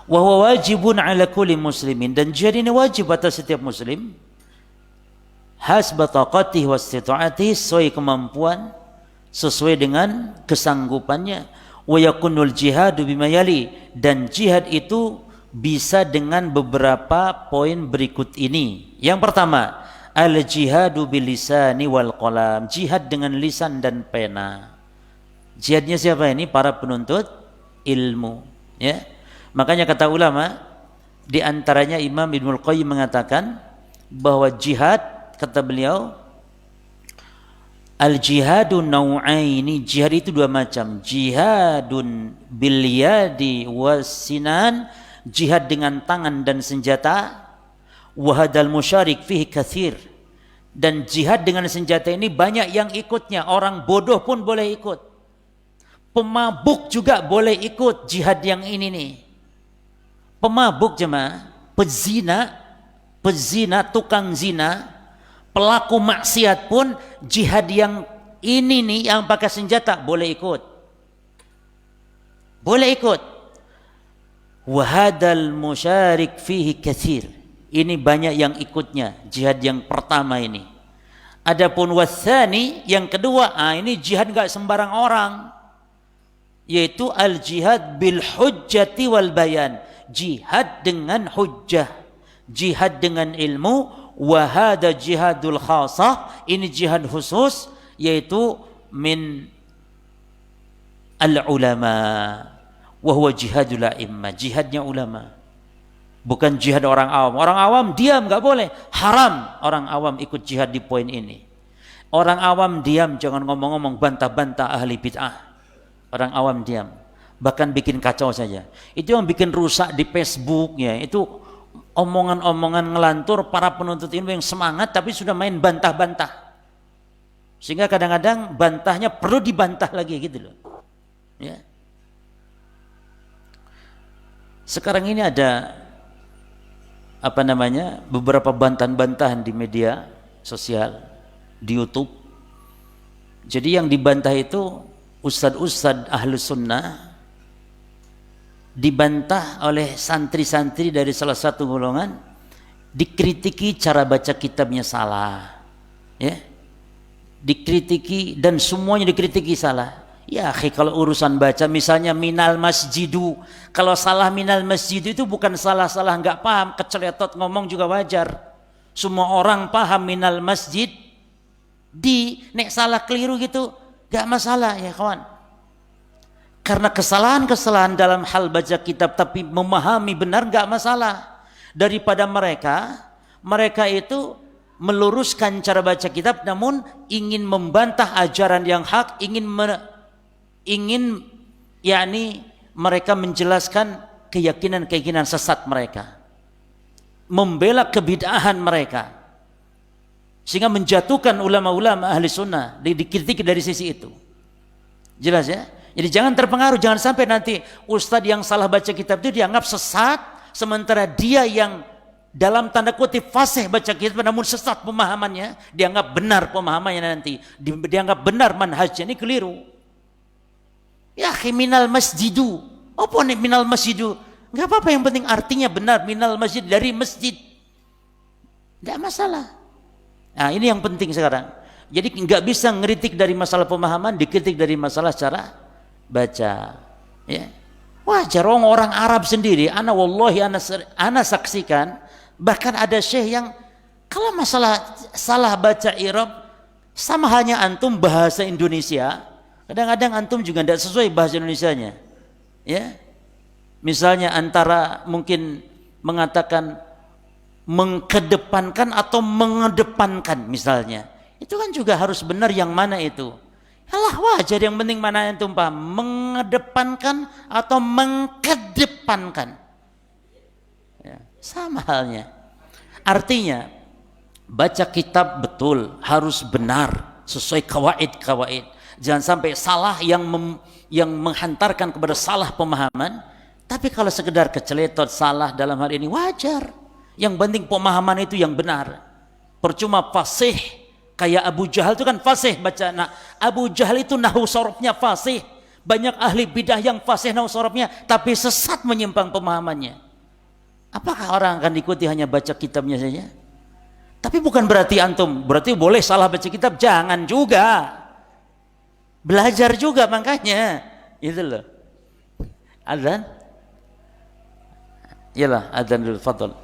wa huwa wajibun ala kulli muslimin, dan jihad ini wajib atas setiap muslim, hasba taqatihi wa istita'atihi, sesuai kemampuan, sesuai dengan kesanggupannya. Wa yakunul jihadu bima yali, dan jihad itu bisa dengan beberapa poin berikut ini. Yang pertama, al-jihadu bil lisani wal qalam, jihad dengan lisan dan pena. Jihadnya siapa ini? Para penuntut ilmu, ya. Makanya kata ulama, di antaranya Imam Ibnul Qayyim mengatakan bahwa jihad, kata beliau, al-jihadu nau'aini, jihad itu dua macam. Jihadun bil yadi was sinan, jihad dengan tangan dan senjata. Wahadal musyarik fihi kathir, dan jihad dengan senjata ini banyak yang ikutnya. Orang bodoh pun boleh ikut, pemabuk juga boleh ikut jihad yang ini nih. Pemabuk jemaah, pezina, tukang zina, pelaku maksiat pun jihad yang ini nih, yang pakai senjata boleh ikut. Boleh ikut. Wahadal musyarik fihi kathir, ini banyak yang ikutnya, jihad yang pertama ini. Adapun wathani, yang kedua, ini jihad enggak sembarang orang, yaitu al-jihad bil hujjati wal bayan, jihad dengan hujjah, jihad dengan ilmu. Wa hada jihadul khasah, ini jihad khusus, yaitu min al-ulama, wa huwa jihadul a'immah, jihadnya ulama. Bukan jihad orang awam. Orang awam diam, enggak boleh, haram orang awam ikut jihad di poin ini. Orang awam diam, jangan ngomong-ngomong, bantah-bantah ahli bid'ah. Orang awam diam, bahkan bikin kacau saja. Itu yang bikin rusak di Facebook ya, itu omongan-omongan ngelantur para penuntut ilmu yang semangat tapi sudah main bantah-bantah. Sehingga kadang-kadang bantahnya perlu dibantah lagi gitu loh. Ya. Sekarang ini ada beberapa bantahan-bantahan di media sosial, di YouTube. Jadi yang dibantah itu ustadz-ustadz ahlu sunnah dibantah oleh santri-santri dari salah satu golongan, dikritiki cara baca kitabnya salah, ya, dikritiki dan semuanya dikritiki salah. Ya akhi, kalau urusan baca misalnya minal masjidu, kalau salah minal masjidu itu bukan salah-salah nggak paham, keceletot ngomong juga wajar. Semua orang paham minal masjid, di nek salah keliru gitu nggak masalah ya kawan. Karena kesalahan-kesalahan dalam hal baca kitab tapi memahami benar nggak masalah. Daripada mereka itu meluruskan cara baca kitab namun ingin membantah ajaran yang hak, ingin yakni mereka menjelaskan keyakinan sesat mereka, membela kebid'ahan mereka, sehingga menjatuhkan ulama-ulama ahli sunnah, dikritik dari sisi itu. Jelas ya? Jadi jangan terpengaruh, jangan sampai nanti ustadz yang salah baca kitab itu dianggap sesat, sementara dia yang dalam tanda kutip fasih baca kitab namun sesat pemahamannya, dianggap benar pemahamannya, nanti dianggap benar manhajnya. Ini keliru. Ya minal masjidu, apa nih minal masjidu? Enggak apa-apa, yang penting artinya benar, minal masjid, dari masjid, enggak masalah. Nah ini yang penting sekarang. Jadi enggak bisa ngeritik dari masalah pemahaman, dikritik dari masalah cara baca. Ya, wajar. Orang Arab sendiri, ana saksikan, bahkan ada syekh yang kalau masalah salah baca i'rab, sama hanya antum bahasa Indonesia, kadang-kadang antum juga tidak sesuai bahasa Indonesianya, ya. Misalnya antara mungkin mengatakan mengkedepankan atau mengedepankan misalnya, itu kan juga harus benar yang mana itu. Alah wajar, yang penting mana antum paham, mengedepankan atau mengkedepankan, ya, sama halnya. Artinya baca kitab betul harus benar sesuai kawaid. Jangan sampai salah yang menghantarkan kepada salah pemahaman. Tapi kalau sekedar keceletot salah dalam hal ini wajar. Yang penting pemahaman itu yang benar. Percuma fasih, kayak Abu Jahal itu kan fasih baca. Nah, Abu Jahal itu nahwu sorobnya fasih. Banyak ahli bidah yang fasih nahwu sorobnya, tapi sesat menyimpang pemahamannya. Apakah orang akan ikuti hanya baca kitabnya saja? Tapi bukan berarti antum berarti boleh salah baca kitab, jangan juga. Belajar juga makanya. Itu loh. Adzan? Iyalah, adzan dulu, fadhol.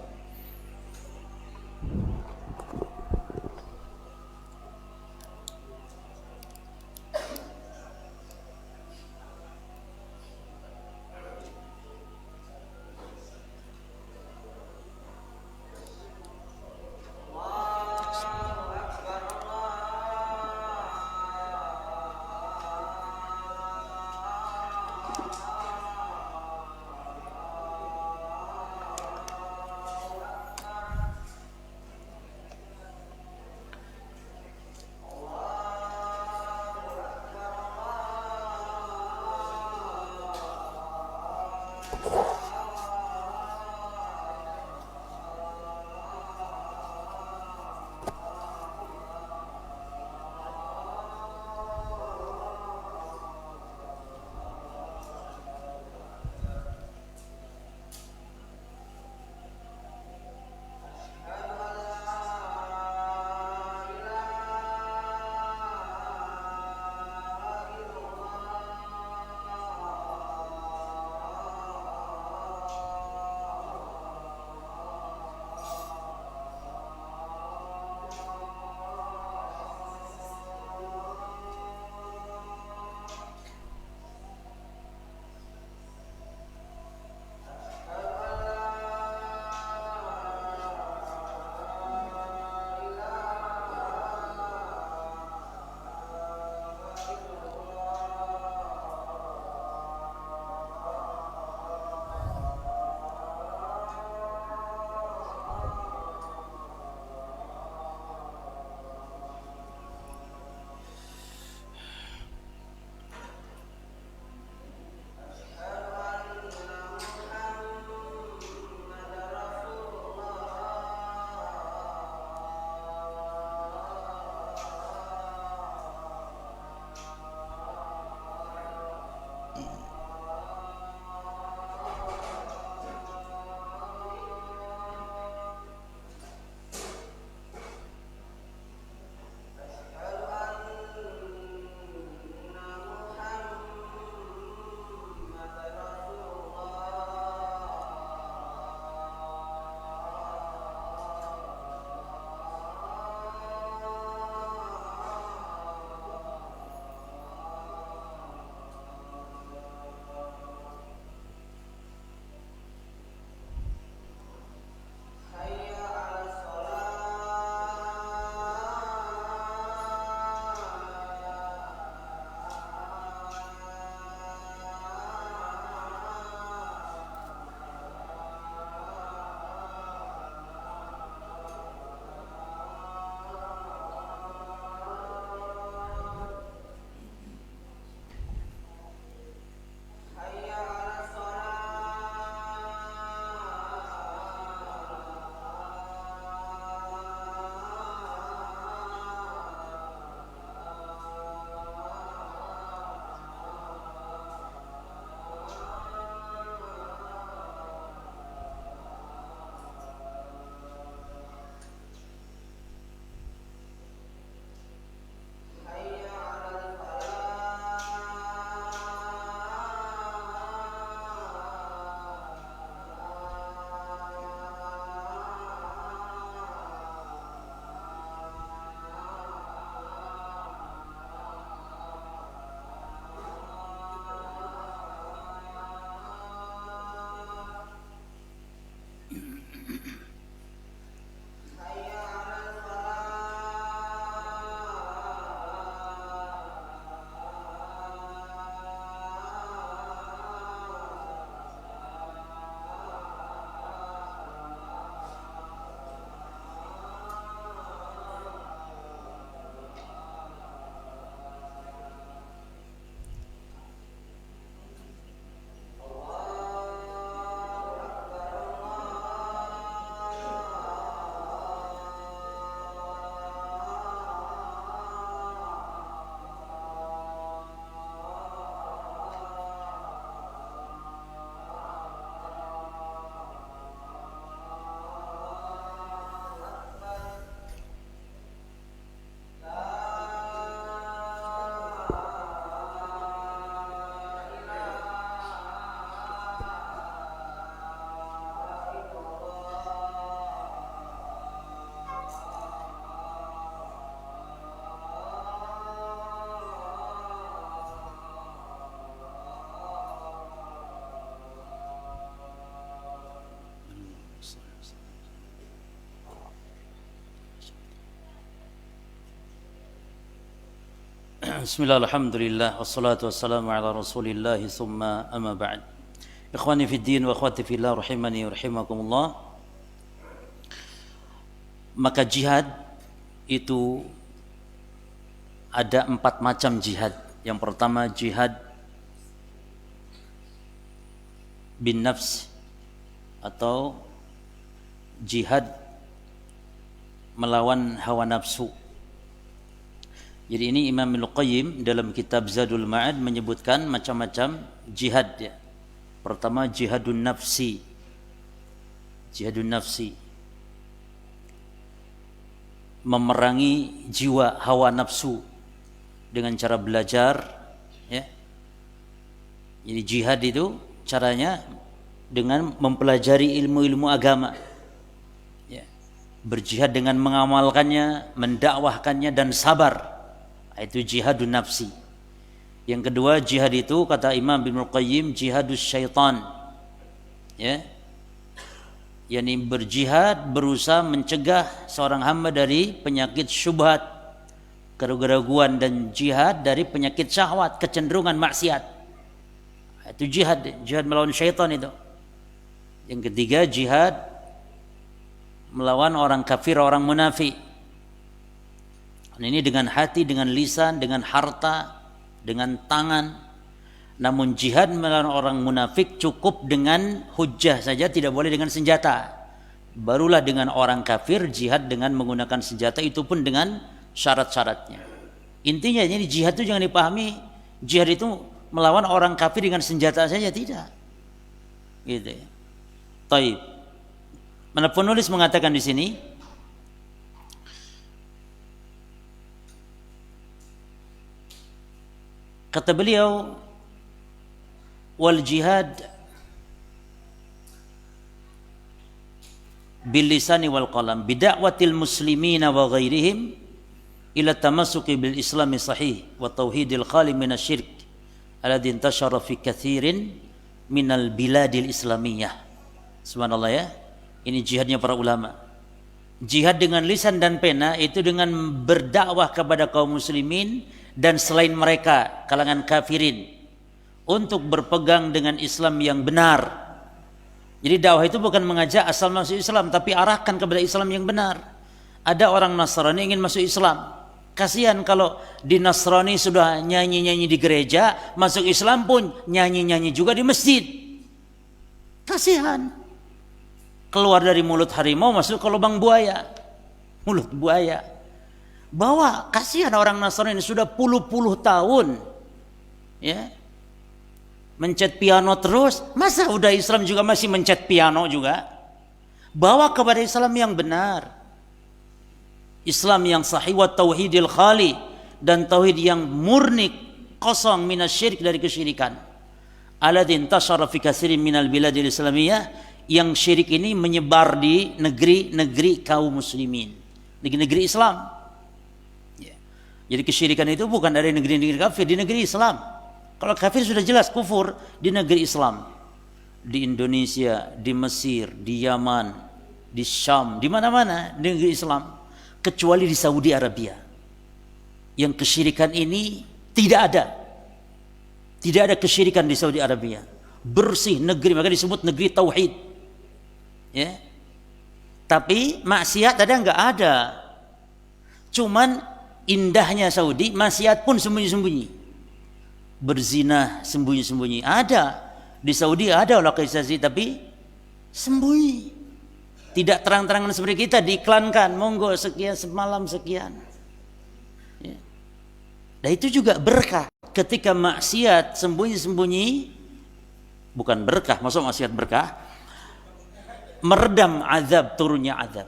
Bismillah, alhamdulillah, wassalatu wassalamu ala rasulillah, summa amma ba'd. Ikhwani fi din wa akhwati fillah, rahimani wa rahimakumullah. Maka jihad itu ada 4 macam jihad. Yang pertama jihad bin nafs atau jihad melawan hawa nafsu. Jadi ini Imam Ibnu Qayyim dalam kitab Zadul Ma'ad menyebutkan macam-macam jihad ya. Pertama jihadun nafsi. Jihadun nafsi. Memerangi jiwa hawa nafsu dengan cara belajar ya. Jadi jihad itu caranya dengan mempelajari ilmu-ilmu agama. Ya. Berjihad dengan mengamalkannya, mendakwahkannya dan sabar. Itu jihadun nafsi. Yang kedua jihad itu kata Imam Ibnu Qayyim jihadus syaitan. Ya. yakni berjihad berusaha mencegah seorang hamba dari penyakit syubhat, keraguan dan jihad dari penyakit syahwat, kecenderungan maksiat. Itu jihad melawan syaitan itu. Yang ketiga jihad melawan orang kafir, orang munafik. Ini dengan hati, dengan lisan, dengan harta, dengan tangan. Namun jihad melawan orang munafik cukup dengan hujjah saja, tidak boleh dengan senjata. Barulah dengan orang kafir jihad dengan menggunakan senjata, itu pun dengan syarat-syaratnya. Intinya ini jihad itu jangan dipahami jihad itu melawan orang kafir dengan senjata saja, tidak. Gitu ya. Taib. Mana penulis mengatakan di sini kata beliau wal jihad bil lisani wal qalam bida'watil muslimina wa ghairihim ila tamassuki bil islami sahih wa tauhidil khali minasyirk alladhi intashara fi kathirin minal biladil islamiyah. Subhanallah ya. Ini jihadnya para ulama. Jihad dengan lisan dan pena itu dengan berdakwah kepada kaum muslimin dan selain mereka kalangan kafirin untuk berpegang dengan Islam yang benar. Jadi dakwah itu bukan mengajak asal masuk Islam, tapi arahkan kepada Islam yang benar. Ada orang Nasrani ingin masuk Islam. Kasihan kalau di Nasrani sudah nyanyi-nyanyi di gereja, masuk Islam pun nyanyi-nyanyi juga di masjid. Kasihan. Keluar dari mulut harimau masuk ke lubang buaya. Mulut buaya. Bahwa kasihan orang Nasrani sudah puluh-puluh tahun ya mencet piano terus, masa udah Islam juga masih mencet piano juga? Bawa kepada Islam yang benar, Islam yang sahih wa tauhidil khali, dan tauhid yang murni kosong minasyirik, dari kesyirikan. Alladzi intashara fi katsirin minal biladil islamiyah, yang syirik ini menyebar di negeri-negeri kaum muslimin, negeri-negeri Islam. Jadi kesyirikan itu bukan dari negeri-negeri kafir, di negeri Islam. Kalau kafir sudah jelas kufur, di negeri Islam. Di Indonesia, di Mesir, di Yaman, di Syam, di mana-mana di negeri Islam. Kecuali di Saudi Arabia. Yang kesyirikan ini tidak ada. Tidak ada kesyirikan di Saudi Arabia. Bersih negeri, maka disebut negeri tauhid. Ya. Tapi maksiat ada enggak? Ada. Cuman indahnya Saudi, maksiat pun sembunyi-sembunyi. Berzina sembunyi-sembunyi. Ada. Di Saudi ada lokalisasi tapi sembunyi. Tidak terang-terangan seperti kita, diiklankan. Monggo sekian semalam sekian. Ya. Dan itu juga berkah. Ketika maksiat sembunyi-sembunyi, bukan berkah, maksud maksiat berkah, meredam azab, turunnya azab.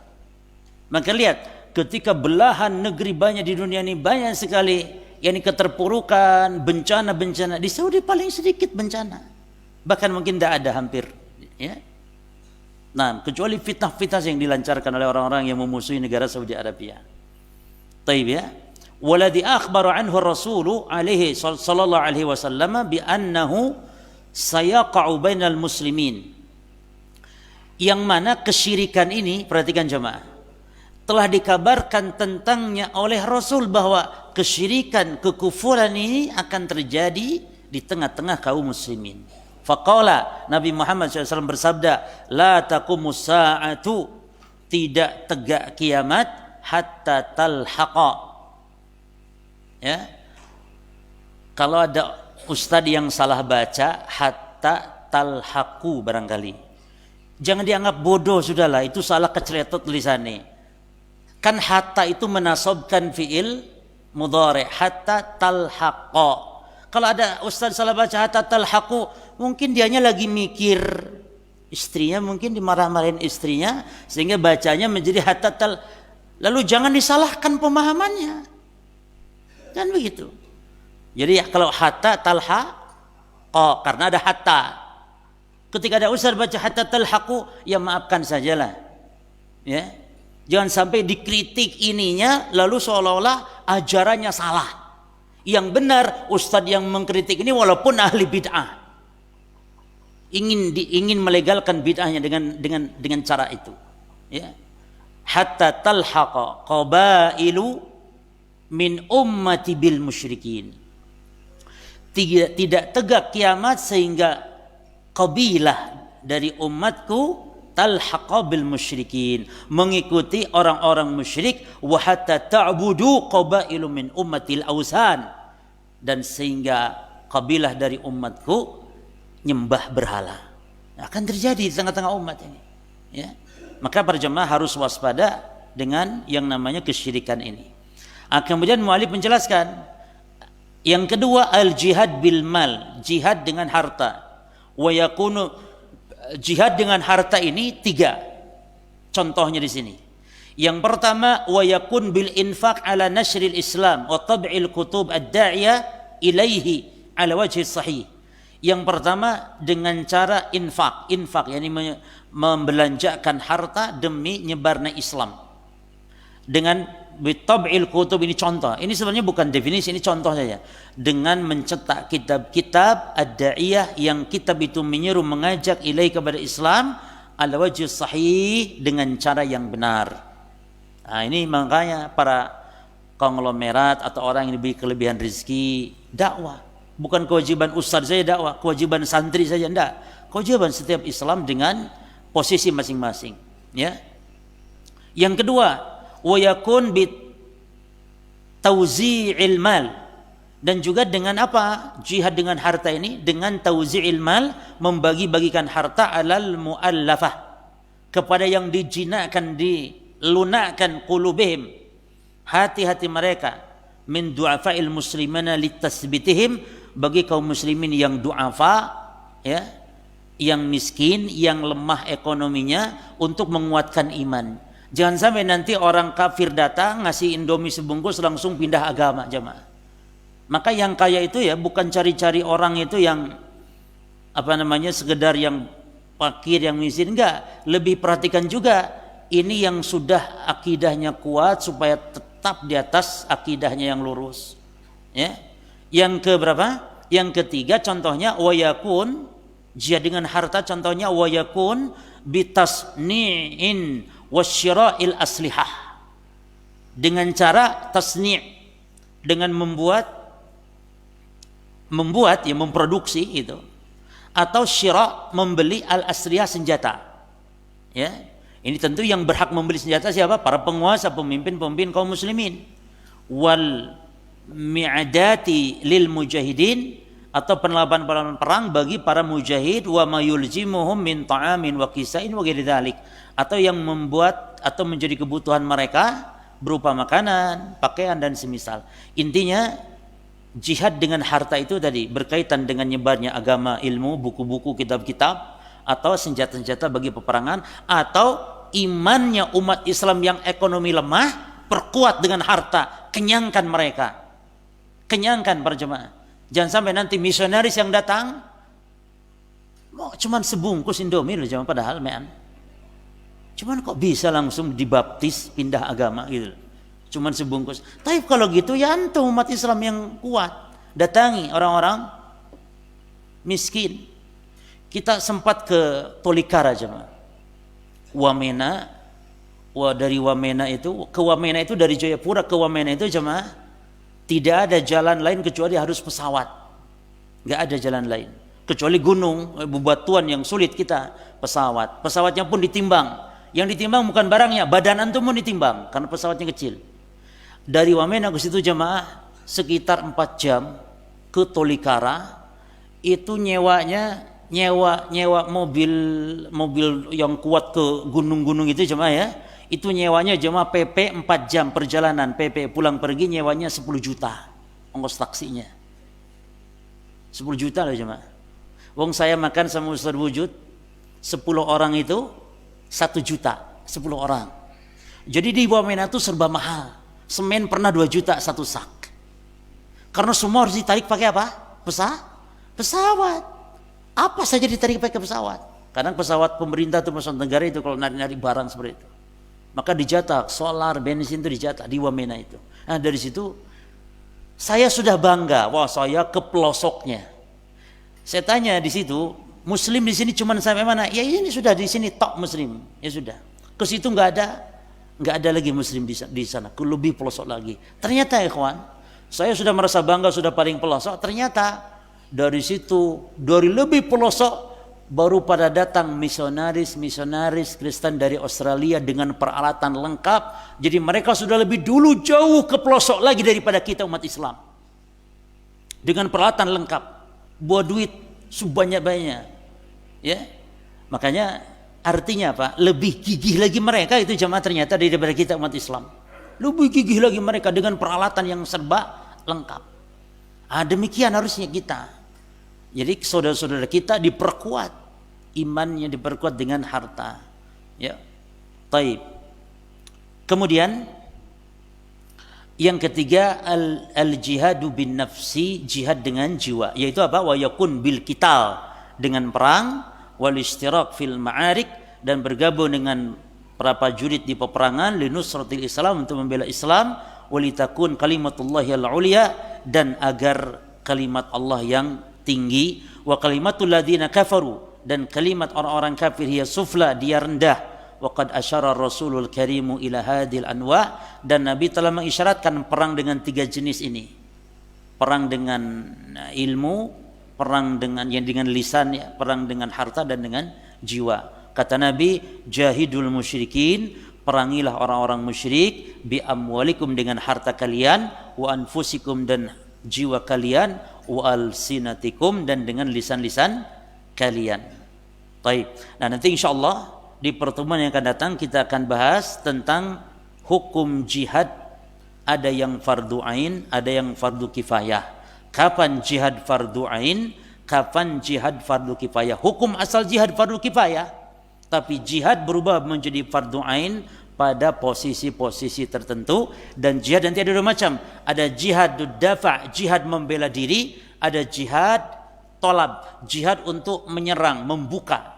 Maka lihat, ketika belahan negeri banyak di dunia ini, banyak sekali yakni keterpurukan, bencana-bencana. Di Saudi paling sedikit bencana, bahkan mungkin tidak ada hampir ya. Nah, kecuali fitnah-fitnah yang dilancarkan oleh orang-orang yang memusuhi negara Saudi Arabia. Taib ya. Waladhi akhbaru anhu rasulu alaihi sallallahu alaihi wasallam bi annahu sayaqa'u bainal muslimin. Yang mana kesyirikan ini, perhatikan jemaah, telah dikabarkan tentangnya oleh Rasul bahwa kesyirikan, kekufuran ini akan terjadi di tengah-tengah kaum muslimin. Faqala, Nabi Muhammad SAW bersabda, la taqumus sa'atu, tidak tegak kiamat hatta talhaqa. Ya. Kalau ada ustadz yang salah baca hatta talhaqu barangkali, jangan dianggap bodoh, sudahlah, itu salah keceletot tulisannya. Kan hatta itu menasobkan fiil mudhari, hatta talhaqa. Kalau ada ustaz salah baca hatta talhaqu, mungkin dianya lagi mikir istrinya, mungkin dimarah-marahin istrinya sehingga bacanya menjadi hatta tal. Lalu jangan disalahkan pemahamannya. Kan begitu. Jadi kalau hatta talhaqa karena ada hatta. Ketika ada ustaz baca hatta talhaqu, ya maafkan sajalah. Ya. Jangan sampai dikritik ininya lalu seolah-olah ajarannya salah. Yang benar ustadz yang mengkritik ini walaupun ahli bid'ah, ingin melegalkan bid'ahnya dengan cara itu. Ya. Hatta talhaqa qabailu min ummati bil musyrikin. Tidak tegak kiamat sehingga kabilah dari umatku talhaqa bil musyrikin, mengikuti orang-orang musyrik, wa hatta ta'budu qabailu min ummatil ausan, dan sehingga kabilah dari umatku nyembah berhala. Akan terjadi di tengah-tengah umat ini. Ya. Maka para jemaah harus waspada dengan yang namanya kesyirikan ini. Kemudian mu'alif menjelaskan yang kedua, al jihad bil mal, jihad dengan harta. Wa yakunu, jihad dengan harta ini 3 contohnya di sini. Yang pertama, wa yakun bil infaq ala nashril Islam wa tab'il kutub ad-da'iyah ilaihi ala wajhi sahih. Yang pertama dengan cara infak, yakni membelanjakan harta demi nyebarnya Islam. Dengan bitab'il kutub, ini contoh. Ini sebenarnya bukan definisi, ini contoh saja. Dengan mencetak kitab-kitab ad-da'iyah, yang kitab itu menyeru mengajak ilai kepada Islam ala wajhi sahih, dengan cara yang benar. Nah, ini makanya para konglomerat atau orang yang diberi kelebihan rezeki dakwah. Bukan kewajiban ustaz saja dakwah, kewajiban santri saja, enggak. Kewajiban setiap Islam dengan posisi masing-masing, ya. Yang kedua, wa yakun bit tauzi'il mal, dan juga dengan apa? Jihad dengan harta ini dengan tauzi'il mal, membagi-bagikan harta alal muallafah, kepada yang dijinakkan, dilunakkan qulubihim, hati-hati mereka, min du'afa'il muslimina litasbitihim, bagi kaum muslimin yang du'afa, ya, yang miskin, yang lemah ekonominya, untuk menguatkan iman. Jangan sampai nanti orang kafir datang ngasih Indomie sebungkus langsung pindah agama, jemaah. Maka yang kaya itu ya bukan cari-cari orang itu yang sekedar yang fakir, yang miskin, enggak. Lebih perhatikan juga ini yang sudah akidahnya kuat supaya tetap di atas akidahnya yang lurus. Ya. Yang keberapa? Yang ketiga contohnya wayakun, jihad dengan harta, contohnya wayakun bitasni'in wasyira'il aslihah, dengan cara tasni', dengan membuat ya, memproduksi itu, atau syira', membeli al-aslihah, senjata. Ya, ini tentu yang berhak membeli senjata siapa? Para penguasa, pemimpin kaum muslimin. Wal mi'adati lil mujahidin, atau perlawanan perang bagi para mujahid, wa mayulzimuhum min ta'amin wa kisain wa ghairi dzalik, atau yang membuat atau menjadi kebutuhan mereka berupa makanan, pakaian dan semisal. Intinya jihad dengan harta itu tadi berkaitan dengan nyebarnya agama, ilmu, buku-buku, kitab-kitab, atau senjata-senjata bagi peperangan, atau imannya umat Islam yang ekonomi lemah, perkuat dengan harta, kenyangkan mereka. Kenyangkan para jemaah. Jangan sampai nanti misionaris yang datang cuman sebungkus Indomie loh jemaah, padahal cuman kok bisa langsung dibaptis pindah agama gitu. Cuman sebungkus. Tapi kalau gitu ya antum umat Islam yang kuat, datangi orang-orang miskin. Kita sempat ke Tolikara jemaah. Dari Wamena itu ke Wamena itu, dari Jayapura ke Wamena itu jemaah Tidak ada jalan lain kecuali harus pesawat. Nggak ada jalan lain. Kecuali gunung, bebatuan yang sulit kita, pesawat. Pesawatnya pun ditimbang. Yang ditimbang bukan barangnya, badan antum pun ditimbang karena pesawatnya kecil. Dari Wamena ke situ jemaah sekitar 4 jam ke Tolikara. Itu nyewa mobil yang kuat ke gunung-gunung itu jemaah ya. Itu nyewanya jemaah PP 4 jam perjalanan, PP pulang pergi nyewanya 10 juta ongkos taksinya. 10 juta loh jemaah. Wong saya makan sama Ustaz Wujud 10 orang itu 1 juta 10 orang. Jadi di Wamena itu serba mahal. Semen pernah 2 juta satu sak. Karena semua harus ditarik pakai apa? Pesawat. Apa saja ditarik pakai pesawat. Kadang pesawat pemerintah atau pesawat negara itu kalau nari-nari barang seperti itu. Maka dijatah, solar, bensin itu dijatah di Wamena itu. Nah dari situ saya sudah bangga. Wah saya ke pelosoknya. Saya tanya di situ, Muslim di sini cuma sampai mana? Ya ini sudah di sini tok Muslim. Ya sudah. Ke situ nggak ada lagi Muslim di sana. Ke lebih pelosok lagi. Ternyata ikhwan, saya sudah merasa bangga sudah paling pelosok. Ternyata dari situ, dari lebih pelosok baru pada datang misionaris Kristen dari Australia dengan peralatan lengkap. Jadi mereka sudah lebih dulu jauh ke pelosok lagi daripada kita umat Islam. Dengan peralatan lengkap. Buat duit sebanyak-banyak. Ya. Makanya artinya apa? Lebih gigih lagi mereka itu jemaah ternyata daripada kita umat Islam. Lebih gigih lagi mereka dengan peralatan yang serba lengkap. Demikian harusnya kita. Jadi saudara-saudara kita diperkuat, imannya diperkuat dengan harta. Ya. Taib. Kemudian yang ketiga al-jihadu bin nafsi, jihad dengan jiwa, yaitu apa? Wa yakun bil qital, dengan perang, wal ishtirak fil ma'arik, dan bergabung dengan para prajurit di peperangan, linusratil Islam, untuk membela Islam, walitakun kalimatullahi al-ulya, dan agar kalimat Allah yang tinggi, wa kalimatul ladzina kafaru, dan kalimat orang-orang kafir hiya sufla, dia rendah. Waqad asyara Rasulul Karimu ila hadil anwa, dan Nabi telah mengisyaratkan perang dengan 3 jenis ini. Perang dengan ilmu, perang dengan lisan, perang dengan harta, dan dengan jiwa. Kata Nabi, jahidul musyrikin, perangilah orang-orang musyrik, bi amwalikum, dengan harta kalian, wa anfusikum, dan jiwa kalian, wa alsinatikum, dan dengan lisan-lisan kalian. Baik. Nah nanti insyaallah di pertemuan yang akan datang kita akan bahas tentang hukum jihad. Ada yang fardu ain, ada yang fardu kifayah. Kapan jihad fardu ain, kapan jihad fardu kifayah. Hukum asal jihad fardu kifayah, tapi jihad berubah menjadi fardu ain pada posisi-posisi tertentu. Dan jihad nanti ada 2 macam. Ada jihad dafa', jihad membela diri. Ada jihad tolab, jihad untuk menyerang, membuka.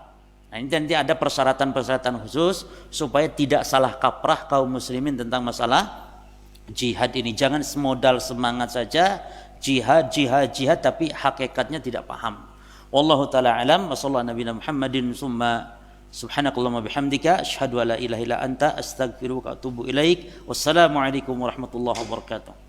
Nah, ini nanti ada persyaratan-persyaratan khusus supaya tidak salah kaprah kaum muslimin tentang masalah jihad ini. Jangan semodal semangat saja jihad tapi hakikatnya tidak paham. Wallahu taala alam, wa sallallahu nabiyana Muhammadin summa subhanakallahumma bihamdika asyhadu an la ilaha illa anta astaghfiruka wa atubu ilaik. Wassalamu alaikum warahmatullahi wabarakatuh.